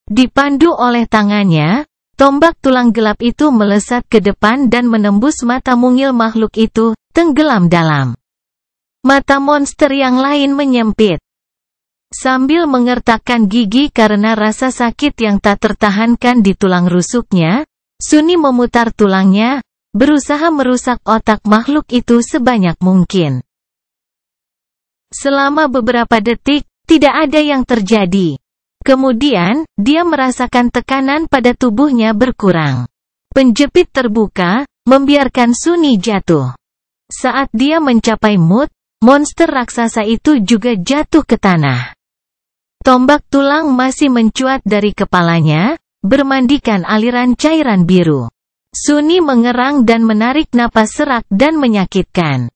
Dipandu oleh tangannya, tombak tulang gelap itu melesat ke depan dan menembus mata mungil makhluk itu, tenggelam dalam. Mata monster yang lain menyempit. Sambil mengertakkan gigi karena rasa sakit yang tak tertahankan di tulang rusuknya, Suni memutar tulangnya, berusaha merusak otak makhluk itu sebanyak mungkin. Selama beberapa detik, tidak ada yang terjadi. Kemudian, dia merasakan tekanan pada tubuhnya berkurang. Penjepit terbuka, membiarkan Suni jatuh. Saat dia mencapai mood, monster raksasa itu juga jatuh ke tanah. Tombak tulang masih mencuat dari kepalanya, bermandikan aliran cairan biru. Sunny mengerang dan menarik napas serak dan menyakitkan.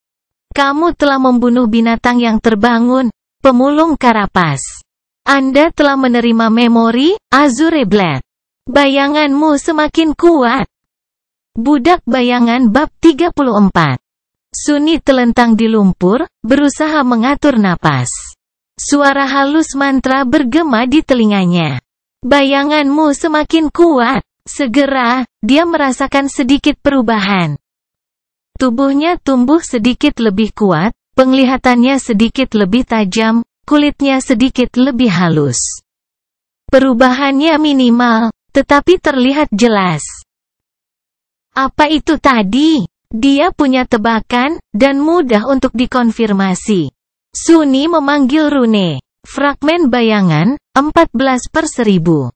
Kamu telah membunuh binatang yang terbangun, pemulung karapas. Anda telah menerima memori, Azure Blade. Bayanganmu semakin kuat. Budak Bayangan bab 34. Sunny telentang di lumpur, berusaha mengatur napas. Suara halus mantra bergema di telinganya. Bayanganmu semakin kuat. Segera, dia merasakan sedikit perubahan. Tubuhnya tumbuh sedikit lebih kuat, penglihatannya sedikit lebih tajam, kulitnya sedikit lebih halus. Perubahannya minimal, tetapi terlihat jelas. Apa itu tadi? Dia punya tebakan, dan mudah untuk dikonfirmasi. Sunny memanggil rune. Fragmen bayangan, 14/1000.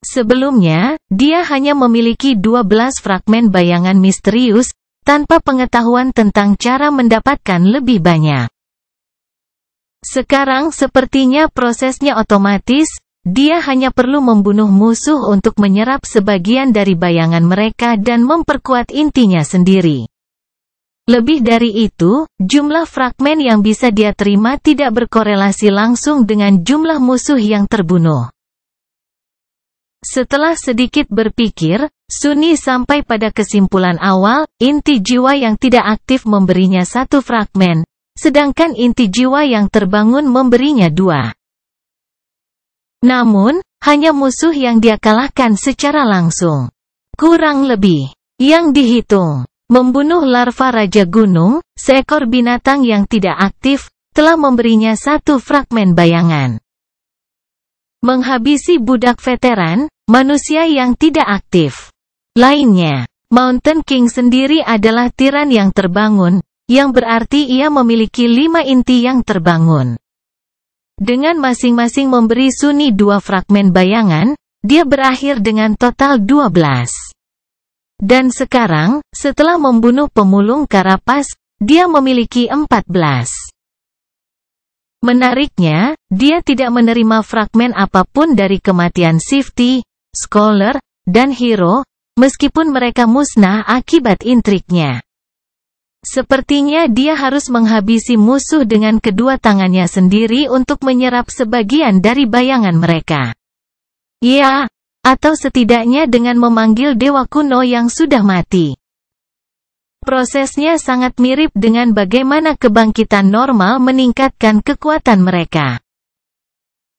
Sebelumnya, dia hanya memiliki 12 fragmen bayangan misterius, tanpa pengetahuan tentang cara mendapatkan lebih banyak. Sekarang sepertinya prosesnya otomatis, dia hanya perlu membunuh musuh untuk menyerap sebagian dari bayangan mereka dan memperkuat intinya sendiri. Lebih dari itu, jumlah fragmen yang bisa dia terima tidak berkorelasi langsung dengan jumlah musuh yang terbunuh. Setelah sedikit berpikir, Sunny sampai pada kesimpulan awal, inti jiwa yang tidak aktif memberinya 1 fragmen, sedangkan inti jiwa yang terbangun memberinya 2. Namun, hanya musuh yang dia kalahkan secara langsung. Kurang lebih, yang dihitung, membunuh larva Raja Gunung, seekor binatang yang tidak aktif, telah memberinya 1 fragmen bayangan. Menghabisi budak veteran, manusia yang tidak aktif. Lainnya, Mountain King sendiri adalah tiran yang terbangun, yang berarti ia memiliki 5 inti yang terbangun. Dengan masing-masing memberi Sunny 2 fragmen bayangan, dia berakhir dengan total 12. Dan sekarang, setelah membunuh pemulung karapas, dia memiliki 14. Menariknya, dia tidak menerima fragmen apapun dari kematian Shifty, Scholar, dan Hero, meskipun mereka musnah akibat intriknya. Sepertinya dia harus menghabisi musuh dengan kedua tangannya sendiri untuk menyerap sebagian dari bayangan mereka. Ya, atau setidaknya dengan memanggil dewa kuno yang sudah mati. Prosesnya sangat mirip dengan bagaimana kebangkitan normal meningkatkan kekuatan mereka.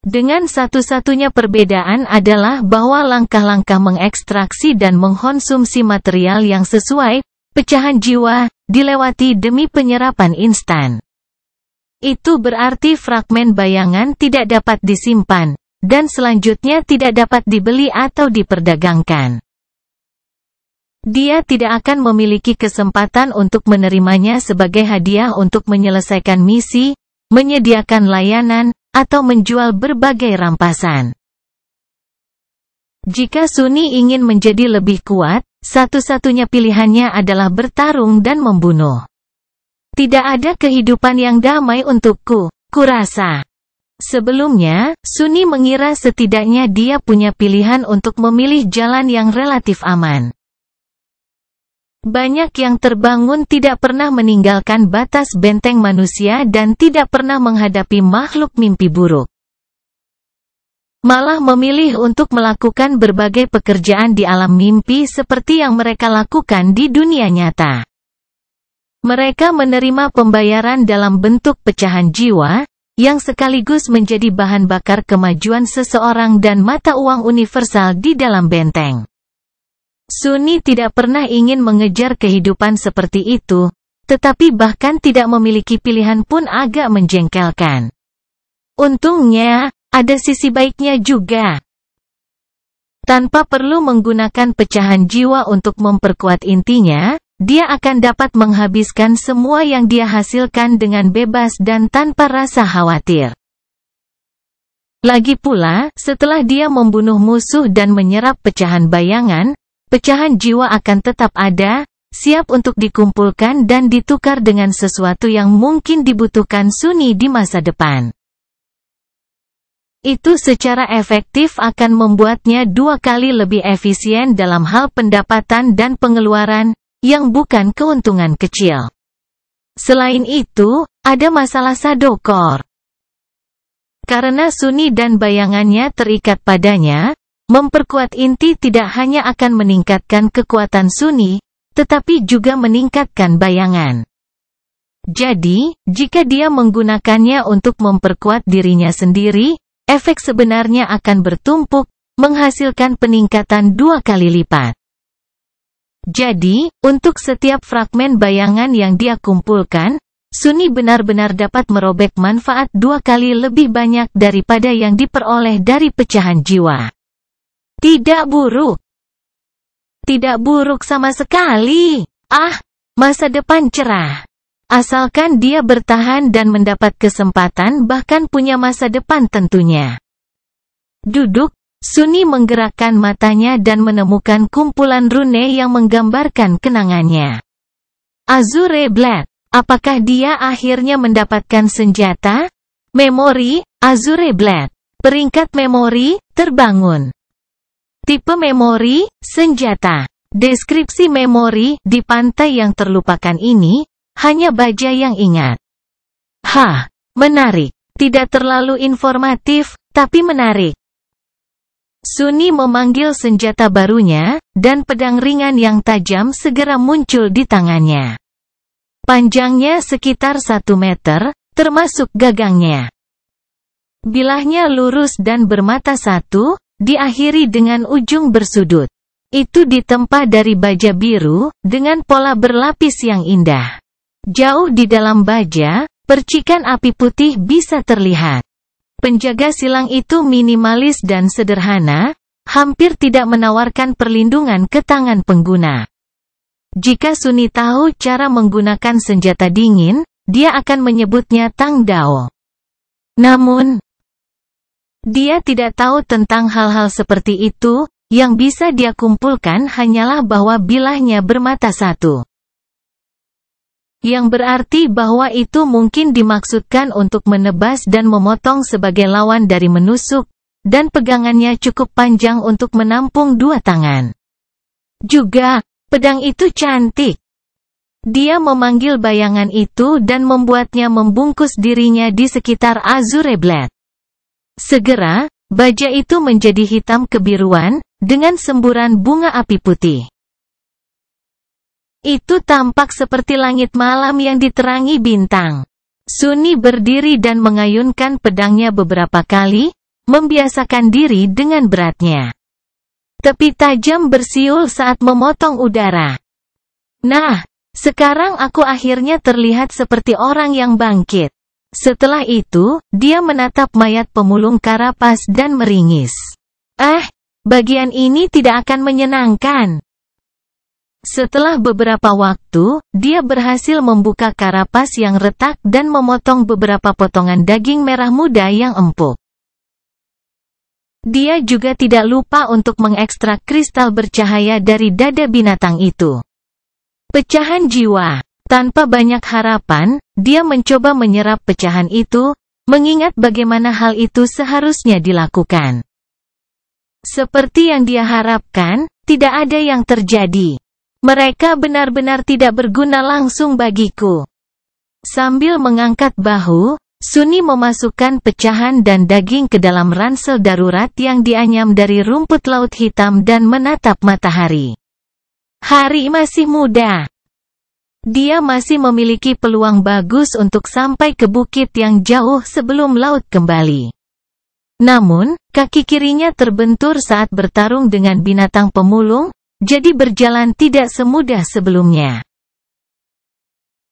Dengan satu-satunya perbedaan adalah bahwa langkah-langkah mengekstraksi dan mengkonsumsi material yang sesuai, pecahan jiwa, dilewati demi penyerapan instan. Itu berarti fragmen bayangan tidak dapat disimpan, dan selanjutnya tidak dapat dibeli atau diperdagangkan. Dia tidak akan memiliki kesempatan untuk menerimanya sebagai hadiah untuk menyelesaikan misi, menyediakan layanan, atau menjual berbagai rampasan. Jika Sunny ingin menjadi lebih kuat, satu-satunya pilihannya adalah bertarung dan membunuh. Tidak ada kehidupan yang damai untukku, kurasa. Sebelumnya, Sunny mengira setidaknya dia punya pilihan untuk memilih jalan yang relatif aman. Banyak yang terbangun tidak pernah meninggalkan batas benteng manusia dan tidak pernah menghadapi makhluk mimpi buruk. Malah memilih untuk melakukan berbagai pekerjaan di alam mimpi seperti yang mereka lakukan di dunia nyata. Mereka menerima pembayaran dalam bentuk pecahan jiwa, yang sekaligus menjadi bahan bakar kemajuan seseorang dan mata uang universal di dalam benteng. Sunny tidak pernah ingin mengejar kehidupan seperti itu, tetapi bahkan tidak memiliki pilihan pun agak menjengkelkan. Untungnya, ada sisi baiknya juga. Tanpa perlu menggunakan pecahan jiwa untuk memperkuat intinya, dia akan dapat menghabiskan semua yang dia hasilkan dengan bebas dan tanpa rasa khawatir. Lagi pula, setelah dia membunuh musuh dan menyerap pecahan bayangan, pecahan jiwa akan tetap ada, siap untuk dikumpulkan dan ditukar dengan sesuatu yang mungkin dibutuhkan Sunni di masa depan. Itu secara efektif akan membuatnya 2 kali lebih efisien dalam hal pendapatan dan pengeluaran, yang bukan keuntungan kecil. Selain itu, ada masalah sadokor. Karena Sunni dan bayangannya terikat padanya, memperkuat inti tidak hanya akan meningkatkan kekuatan Sunni, tetapi juga meningkatkan bayangan. Jadi, jika dia menggunakannya untuk memperkuat dirinya sendiri, efek sebenarnya akan bertumpuk, menghasilkan peningkatan 2 kali lipat. Jadi, untuk setiap fragmen bayangan yang dia kumpulkan, Sunni benar-benar dapat merobek manfaat 2 kali lebih banyak daripada yang diperoleh dari pecahan jiwa. Tidak buruk. Tidak buruk sama sekali. Masa depan cerah. Asalkan dia bertahan dan mendapat kesempatan bahkan punya masa depan tentunya. Duduk, Sunni menggerakkan matanya dan menemukan kumpulan rune yang menggambarkan kenangannya. Azure Blade. Apakah dia akhirnya mendapatkan senjata? Memori, Azure Blade. Peringkat memori, terbangun. Tipe memori, senjata. Deskripsi memori, di pantai yang terlupakan ini, hanya baja yang ingat. Menarik. Tidak terlalu informatif, tapi menarik. Sunni memanggil senjata barunya, dan pedang ringan yang tajam segera muncul di tangannya. Panjangnya sekitar 1 meter, termasuk gagangnya. Bilahnya lurus dan bermata satu, diakhiri dengan ujung bersudut. Itu ditempa dari baja biru, dengan pola berlapis yang indah. Jauh di dalam baja, percikan api putih bisa terlihat. Penjaga silang itu minimalis dan sederhana, hampir tidak menawarkan perlindungan ke tangan pengguna. Jika Sunni tahu cara menggunakan senjata dingin, dia akan menyebutnya Tang Dao. Namun, dia tidak tahu tentang hal-hal seperti itu, yang bisa dia kumpulkan hanyalah bahwa bilahnya bermata satu. Yang berarti bahwa itu mungkin dimaksudkan untuk menebas dan memotong sebagai lawan dari menusuk, dan pegangannya cukup panjang untuk menampung 2 tangan. Juga, pedang itu cantik. Dia memanggil bayangan itu dan membuatnya membungkus dirinya di sekitar Azure Blade. Segera, baja itu menjadi hitam kebiruan, dengan semburan bunga api putih. Itu tampak seperti langit malam yang diterangi bintang. Sunni berdiri dan mengayunkan pedangnya beberapa kali, membiasakan diri dengan beratnya. Tepi tajam bersiul saat memotong udara. Nah, sekarang aku akhirnya terlihat seperti orang yang bangkit. Setelah itu, dia menatap mayat pemulung Karapas dan meringis. Bagian ini tidak akan menyenangkan. Setelah beberapa waktu, dia berhasil membuka Karapas yang retak dan memotong beberapa potongan daging merah muda yang empuk. Dia juga tidak lupa untuk mengekstrak kristal bercahaya dari dada binatang itu. Pecahan jiwa. Tanpa banyak harapan, dia mencoba menyerap pecahan itu, mengingat bagaimana hal itu seharusnya dilakukan. Seperti yang dia harapkan, tidak ada yang terjadi. Mereka benar-benar tidak berguna langsung bagiku. Sambil mengangkat bahu, Sunni memasukkan pecahan dan daging ke dalam ransel darurat yang dianyam dari rumput laut hitam dan menatap matahari. Hari masih muda. Dia masih memiliki peluang bagus untuk sampai ke bukit yang jauh sebelum laut kembali. Namun, kaki kirinya terbentur saat bertarung dengan binatang pemulung, jadi berjalan tidak semudah sebelumnya.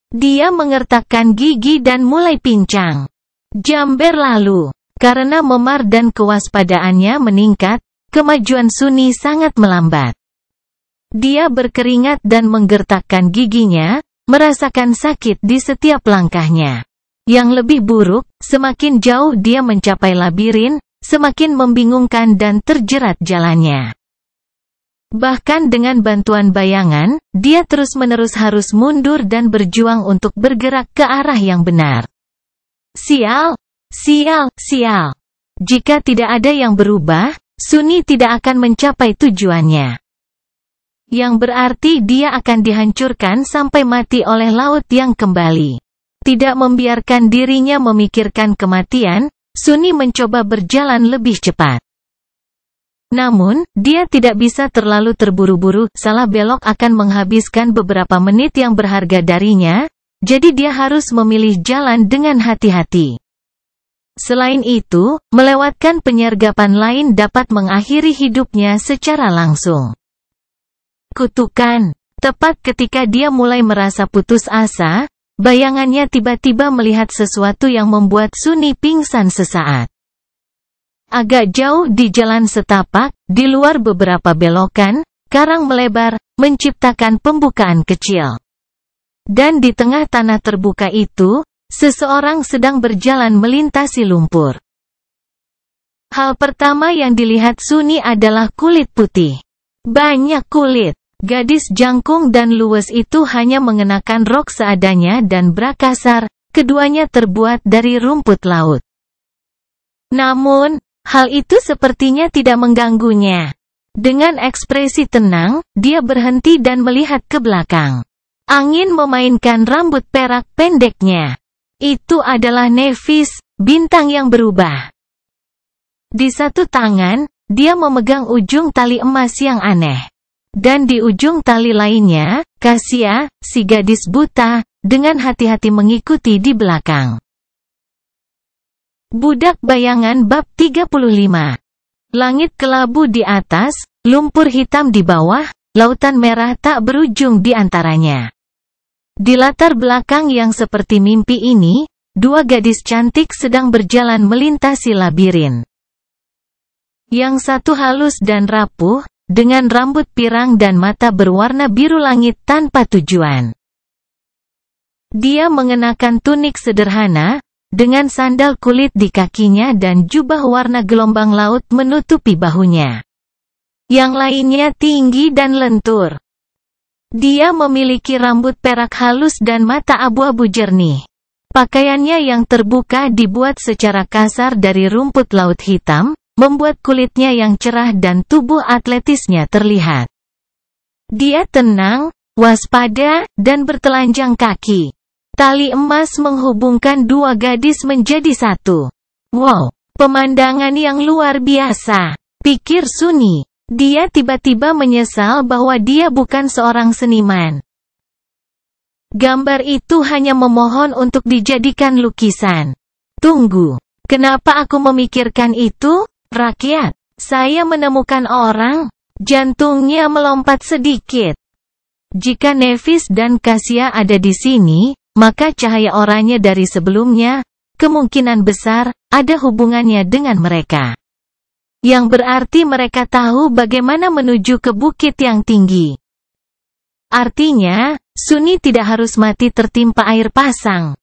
Dia mengertakkan gigi dan mulai pincang. Jam berlalu. Karena memar dan kewaspadaannya meningkat, kemajuan Sunni sangat melambat. Dia berkeringat dan menggertakkan giginya, merasakan sakit di setiap langkahnya. Yang lebih buruk, semakin jauh dia mencapai labirin, semakin membingungkan dan terjerat jalannya. Bahkan dengan bantuan bayangan, dia terus-menerus harus mundur dan berjuang untuk bergerak ke arah yang benar. Sial! Sial! Sial! Jika tidak ada yang berubah, Sunny tidak akan mencapai tujuannya. Yang berarti dia akan dihancurkan sampai mati oleh laut yang kembali. Tidak membiarkan dirinya memikirkan kematian, Sunny mencoba berjalan lebih cepat. Namun, dia tidak bisa terlalu terburu-buru, salah belok akan menghabiskan beberapa menit yang berharga darinya, jadi dia harus memilih jalan dengan hati-hati. Selain itu, melewatkan penyergapan lain dapat mengakhiri hidupnya secara langsung. Kutukan. Tepat ketika dia mulai merasa putus asa, bayangannya tiba-tiba melihat sesuatu yang membuat Sunny pingsan sesaat. Agak jauh di jalan setapak, di luar beberapa belokan, karang melebar, menciptakan pembukaan kecil. Dan di tengah tanah terbuka itu, seseorang sedang berjalan melintasi lumpur. Hal pertama yang dilihat Sunny adalah kulit putih. Banyak kulit. Gadis jangkung dan luwes itu hanya mengenakan rok seadanya dan bra kasar, keduanya terbuat dari rumput laut. Namun, hal itu sepertinya tidak mengganggunya. Dengan ekspresi tenang, dia berhenti dan melihat ke belakang. Angin memainkan rambut perak pendeknya. Itu adalah Nevis, bintang yang berubah. Di satu tangan, dia memegang ujung tali emas yang aneh. Dan di ujung tali lainnya, Cassia, si gadis buta, dengan hati-hati mengikuti di belakang. Budak Bayangan bab 35. Langit kelabu di atas, lumpur hitam di bawah, lautan merah tak berujung di antaranya. Di latar belakang yang seperti mimpi ini, dua gadis cantik sedang berjalan melintasi labirin. Yang satu halus dan rapuh, dengan rambut pirang dan mata berwarna biru langit tanpa tujuan. Dia mengenakan tunik sederhana, dengan sandal kulit di kakinya dan jubah warna gelombang laut menutupi bahunya. Yang lainnya tinggi dan lentur. Dia memiliki rambut perak halus dan mata abu-abu jernih. Pakaiannya yang terbuka dibuat secara kasar dari rumput laut hitam, membuat kulitnya yang cerah dan tubuh atletisnya terlihat. Dia tenang, waspada, dan bertelanjang kaki. Tali emas menghubungkan dua gadis menjadi satu. Wow, pemandangan yang luar biasa, pikir Sunny. Dia tiba-tiba menyesal bahwa dia bukan seorang seniman. Gambar itu hanya memohon untuk dijadikan lukisan. Tunggu, kenapa aku memikirkan itu? Rakyat, saya menemukan orang. Jantungnya melompat sedikit. Jika Nevis dan Cassia ada di sini, maka cahaya oranye dari sebelumnya, kemungkinan besar, ada hubungannya dengan mereka. Yang berarti mereka tahu bagaimana menuju ke bukit yang tinggi. Artinya, Sunny tidak harus mati tertimpa air pasang.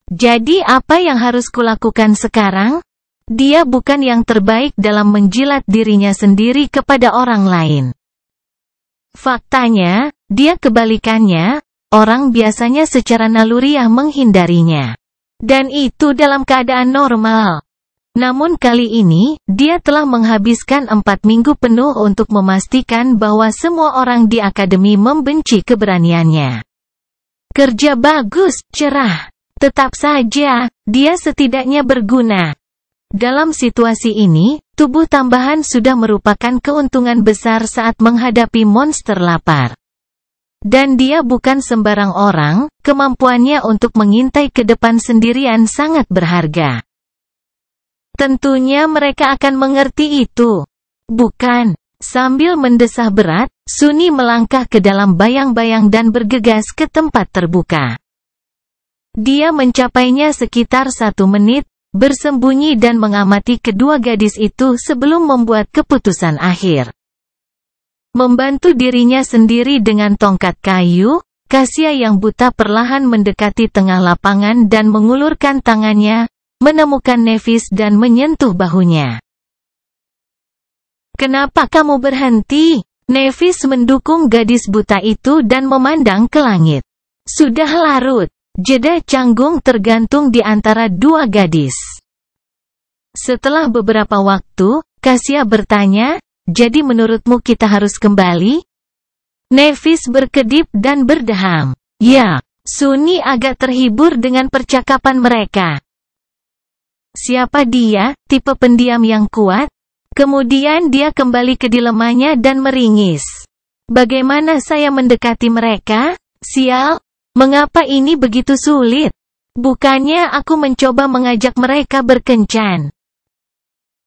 Jadi apa yang harus kulakukan sekarang? Dia bukan yang terbaik dalam menjilat dirinya sendiri kepada orang lain. Faktanya, dia kebalikannya, orang biasanya secara naluriah menghindarinya. Dan itu dalam keadaan normal. Namun kali ini, dia telah menghabiskan 4 minggu penuh untuk memastikan bahwa semua orang di akademi membenci keberaniannya. Kerja bagus, cerah. Tetap saja, dia setidaknya berguna. Dalam situasi ini, tubuh tambahan sudah merupakan keuntungan besar saat menghadapi monster lapar. Dan dia bukan sembarang orang, kemampuannya untuk mengintai ke depan sendirian sangat berharga. Tentunya mereka akan mengerti itu. Bukan. Sambil mendesah berat, Sunny melangkah ke dalam bayang-bayang dan bergegas ke tempat terbuka. Dia mencapainya sekitar 1 menit, bersembunyi dan mengamati kedua gadis itu sebelum membuat keputusan akhir. Membantu dirinya sendiri dengan tongkat kayu, Cassia yang buta perlahan mendekati tengah lapangan dan mengulurkan tangannya, menemukan Nevis dan menyentuh bahunya. "Kenapa kamu berhenti?" Nevis mendukung gadis buta itu dan memandang ke langit. Sudah larut. Jeda canggung tergantung di antara dua gadis. Setelah beberapa waktu, Kasia bertanya, jadi menurutmu kita harus kembali? Nevis berkedip dan berdeham. Ya, Sunni agak terhibur dengan percakapan mereka. Siapa dia, tipe pendiam yang kuat? Kemudian dia kembali ke dilemanya dan meringis. Bagaimana saya mendekati mereka? Sial, mengapa ini begitu sulit? Bukannya aku mencoba mengajak mereka berkencan.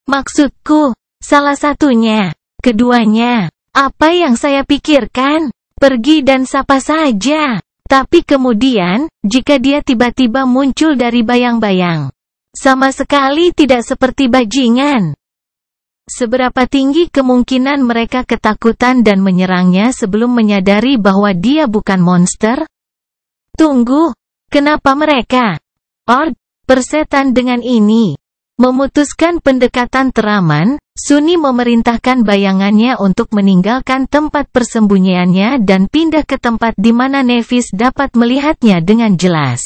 Maksudku, salah satunya, keduanya, apa yang saya pikirkan? Pergi dan sapa saja. Tapi kemudian, jika dia tiba-tiba muncul dari bayang-bayang, sama sekali tidak seperti bajingan. Seberapa tinggi kemungkinan mereka ketakutan dan menyerangnya sebelum menyadari bahwa dia bukan monster? Tunggu, kenapa mereka? Persetan dengan ini. Memutuskan pendekatan teraman, Sunni memerintahkan bayangannya untuk meninggalkan tempat persembunyiannya dan pindah ke tempat di mana Nevis dapat melihatnya dengan jelas.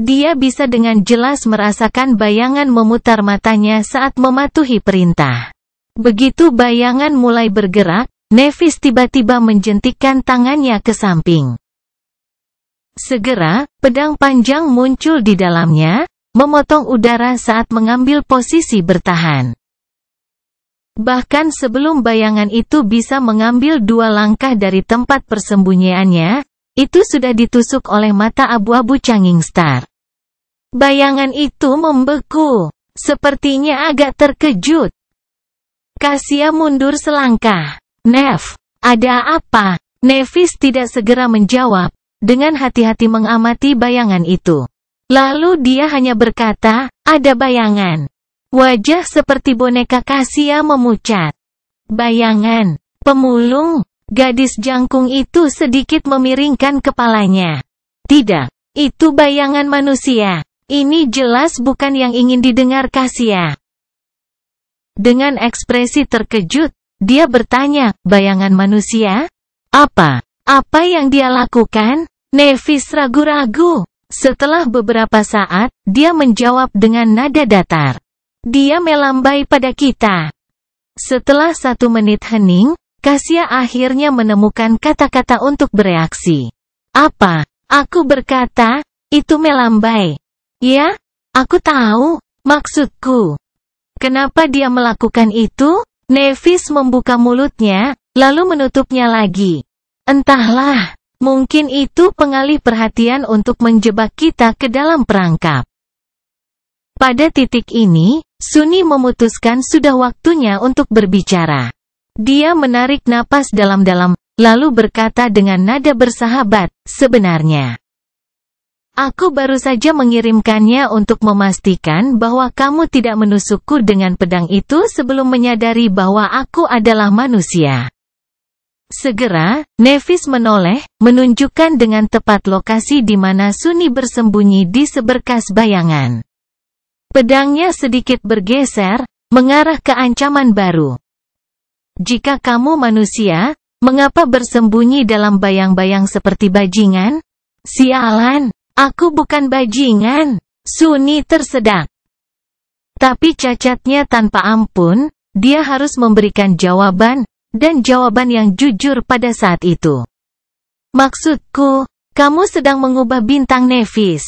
Dia bisa dengan jelas merasakan bayangan memutar matanya saat mematuhi perintah. Begitu bayangan mulai bergerak, Nevis tiba-tiba menjentikkan tangannya ke samping. Segera, pedang panjang muncul di dalamnya, memotong udara saat mengambil posisi bertahan. Bahkan sebelum bayangan itu bisa mengambil 2 langkah dari tempat persembunyiannya, itu sudah ditusuk oleh mata abu-abu Changing Star. Bayangan itu membeku. Sepertinya agak terkejut. Kasia mundur selangkah. Nev, ada apa? Nevis tidak segera menjawab, dengan hati-hati mengamati bayangan itu. Lalu dia hanya berkata, ada bayangan. Wajah seperti boneka Kasia memucat. Bayangan, pemulung, gadis jangkung itu sedikit memiringkan kepalanya. Tidak, itu bayangan manusia. Ini jelas bukan yang ingin didengar Kasia. Dengan ekspresi terkejut, dia bertanya, bayangan manusia? Apa yang dia lakukan? Nevis ragu-ragu. Setelah beberapa saat, dia menjawab dengan nada datar. Dia melambai pada kita. Setelah 1 menit hening, Kasia akhirnya menemukan kata-kata untuk bereaksi. Apa? Aku berkata, itu melambai. Ya, aku tahu, maksudku. Kenapa dia melakukan itu? Nevis membuka mulutnya, lalu menutupnya lagi. Entahlah, mungkin itu pengalih perhatian untuk menjebak kita ke dalam perangkap. Pada titik ini, Sunni memutuskan sudah waktunya untuk berbicara. Dia menarik napas dalam-dalam, lalu berkata dengan nada bersahabat, sebenarnya. Aku baru saja mengirimkannya untuk memastikan bahwa kamu tidak menusukku dengan pedang itu sebelum menyadari bahwa aku adalah manusia. Segera, Nevis menoleh, menunjukkan dengan tepat lokasi di mana Sunni bersembunyi di seberkas bayangan. Pedangnya sedikit bergeser, mengarah ke ancaman baru. Jika kamu manusia, mengapa bersembunyi dalam bayang-bayang seperti bajingan? Sialan! Aku bukan bajingan, Sunni tersedak. Tapi cacatnya tanpa ampun, dia harus memberikan jawaban, dan jawaban yang jujur pada saat itu. Maksudku, kamu sedang mengubah bintang Nevis.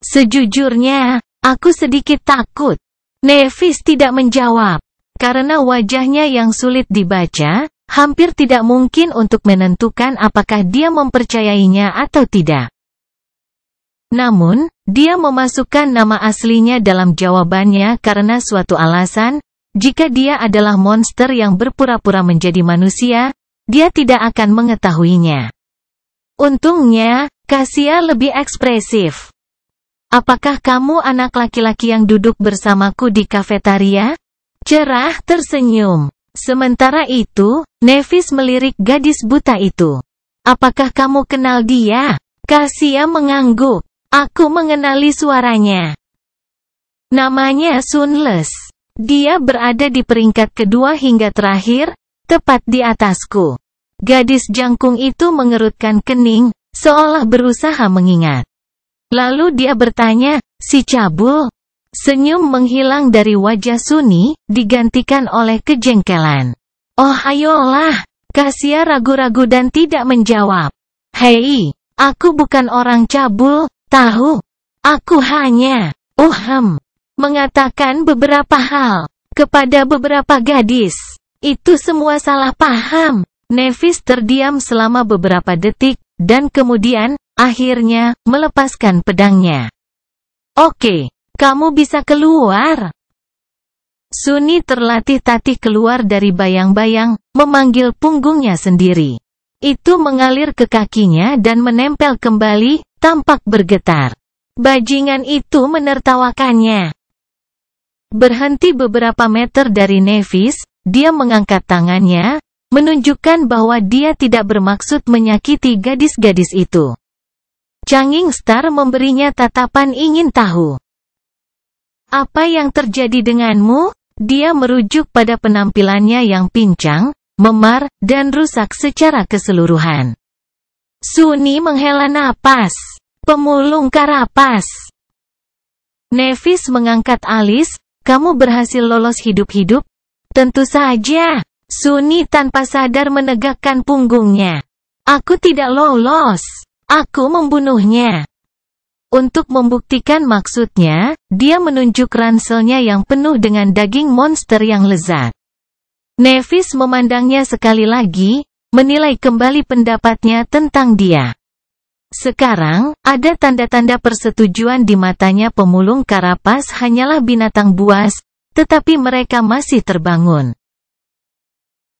Sejujurnya, aku sedikit takut. Nevis tidak menjawab, karena wajahnya yang sulit dibaca, hampir tidak mungkin untuk menentukan apakah dia mempercayainya atau tidak. Namun, dia memasukkan nama aslinya dalam jawabannya karena suatu alasan, jika dia adalah monster yang berpura-pura menjadi manusia, dia tidak akan mengetahuinya. Untungnya, Kasia lebih ekspresif. Apakah kamu anak laki-laki yang duduk bersamaku di kafetaria? Cerah tersenyum. Sementara itu, Nevis melirik gadis buta itu. Apakah kamu kenal dia? Kasia mengangguk. Aku mengenali suaranya. Namanya Sunless. Dia berada di peringkat kedua hingga terakhir, tepat di atasku. Gadis jangkung itu mengerutkan kening, seolah berusaha mengingat. Lalu dia bertanya, si cabul? Senyum menghilang dari wajah Suni, digantikan oleh kejengkelan. Oh ayolah, Kasia ragu-ragu dan tidak menjawab. Hei, aku bukan orang cabul, tahu? Aku hanya, mengatakan beberapa hal, kepada beberapa gadis. Itu semua salah paham. Nevis terdiam selama beberapa detik, dan kemudian, akhirnya, melepaskan pedangnya. Oke, kamu bisa keluar. Suni terlatih-tatih keluar dari bayang-bayang, memanggil punggungnya sendiri. Itu mengalir ke kakinya dan menempel kembali, tampak bergetar. Bajingan itu menertawakannya. Berhenti beberapa meter dari Nevis, dia mengangkat tangannya, menunjukkan bahwa dia tidak bermaksud menyakiti gadis-gadis itu. Changing Star memberinya tatapan ingin tahu. Apa yang terjadi denganmu? Dia merujuk pada penampilannya yang pincang, memar, dan rusak secara keseluruhan. Suni menghela napas. Pemulung karapas. Nevis mengangkat alis, kamu berhasil lolos hidup-hidup? Tentu saja. Suni tanpa sadar menegakkan punggungnya. Aku tidak lolos. Aku membunuhnya. Untuk membuktikan maksudnya, dia menunjuk ranselnya yang penuh dengan daging monster yang lezat. Nevis memandangnya sekali lagi, menilai kembali pendapatnya tentang dia. Sekarang, ada tanda-tanda persetujuan di matanya. Pemulung karapas hanyalah binatang buas, tetapi mereka masih terbangun.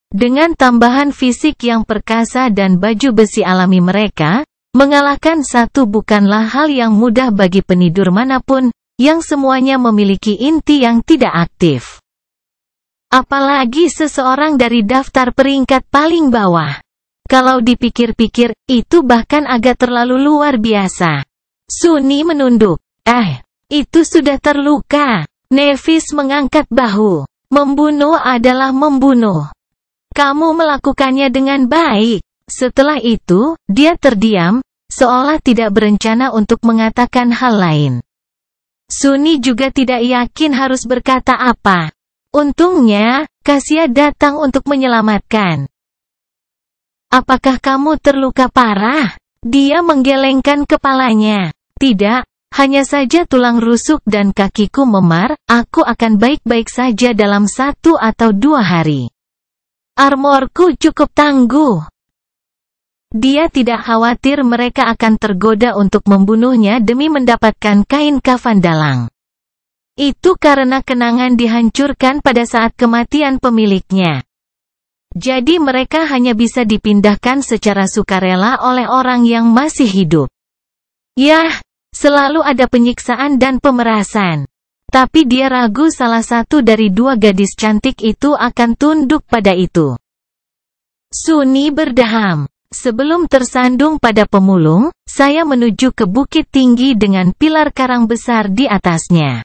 Dengan tambahan fisik yang perkasa dan baju besi alami mereka, mengalahkan satu bukanlah hal yang mudah bagi penidur manapun, yang semuanya memiliki inti yang tidak aktif. Apalagi seseorang dari daftar peringkat paling bawah. Kalau dipikir-pikir, itu bahkan agak terlalu luar biasa. Suni menunduk. Itu sudah terluka. Nevis mengangkat bahu. Membunuh adalah membunuh. Kamu melakukannya dengan baik. Setelah itu, dia terdiam, seolah tidak berencana untuk mengatakan hal lain. Suni juga tidak yakin harus berkata apa. Untungnya, Kasia datang untuk menyelamatkan. Apakah kamu terluka parah? Dia menggelengkan kepalanya. Tidak, hanya saja tulang rusuk dan kakiku memar, aku akan baik-baik saja dalam 1 atau 2 hari. Armorku cukup tangguh. Dia tidak khawatir mereka akan tergoda untuk membunuhnya demi mendapatkan kain kafan dalang. Itu karena kenangan dihancurkan pada saat kematian pemiliknya. Jadi mereka hanya bisa dipindahkan secara sukarela oleh orang yang masih hidup. Yah, selalu ada penyiksaan dan pemerasan. Tapi dia ragu salah satu dari 2 gadis cantik itu akan tunduk pada itu. Suni berdeham. Sebelum tersandung pada pemulung, saya menuju ke bukit tinggi dengan pilar karang besar di atasnya.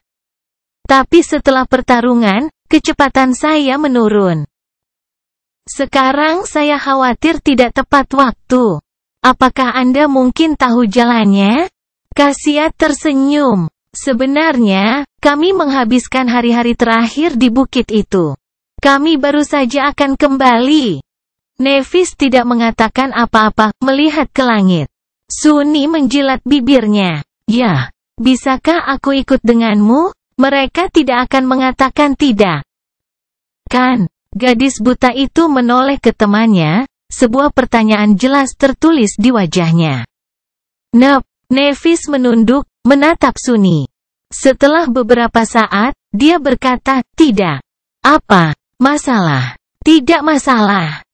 Tapi setelah pertarungan, kecepatan saya menurun. Sekarang saya khawatir tidak tepat waktu. Apakah Anda mungkin tahu jalannya? Kasia tersenyum. Sebenarnya, kami menghabiskan hari-hari terakhir di bukit itu. Kami baru saja akan kembali. Nevis tidak mengatakan apa-apa, melihat ke langit. Suni menjilat bibirnya. Ya, bisakah aku ikut denganmu? Mereka tidak akan mengatakan tidak. Kan? Gadis buta itu menoleh ke temannya, sebuah pertanyaan jelas tertulis di wajahnya. Nevis menunduk, menatap Suni. Setelah beberapa saat, dia berkata, tidak. Apa? Masalah? Tidak masalah.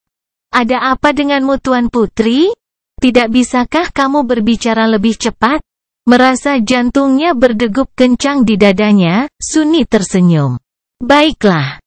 Ada apa denganmu Tuan Putri? Tidak bisakah kamu berbicara lebih cepat? Merasa jantungnya berdegup kencang di dadanya, Suni tersenyum. Baiklah.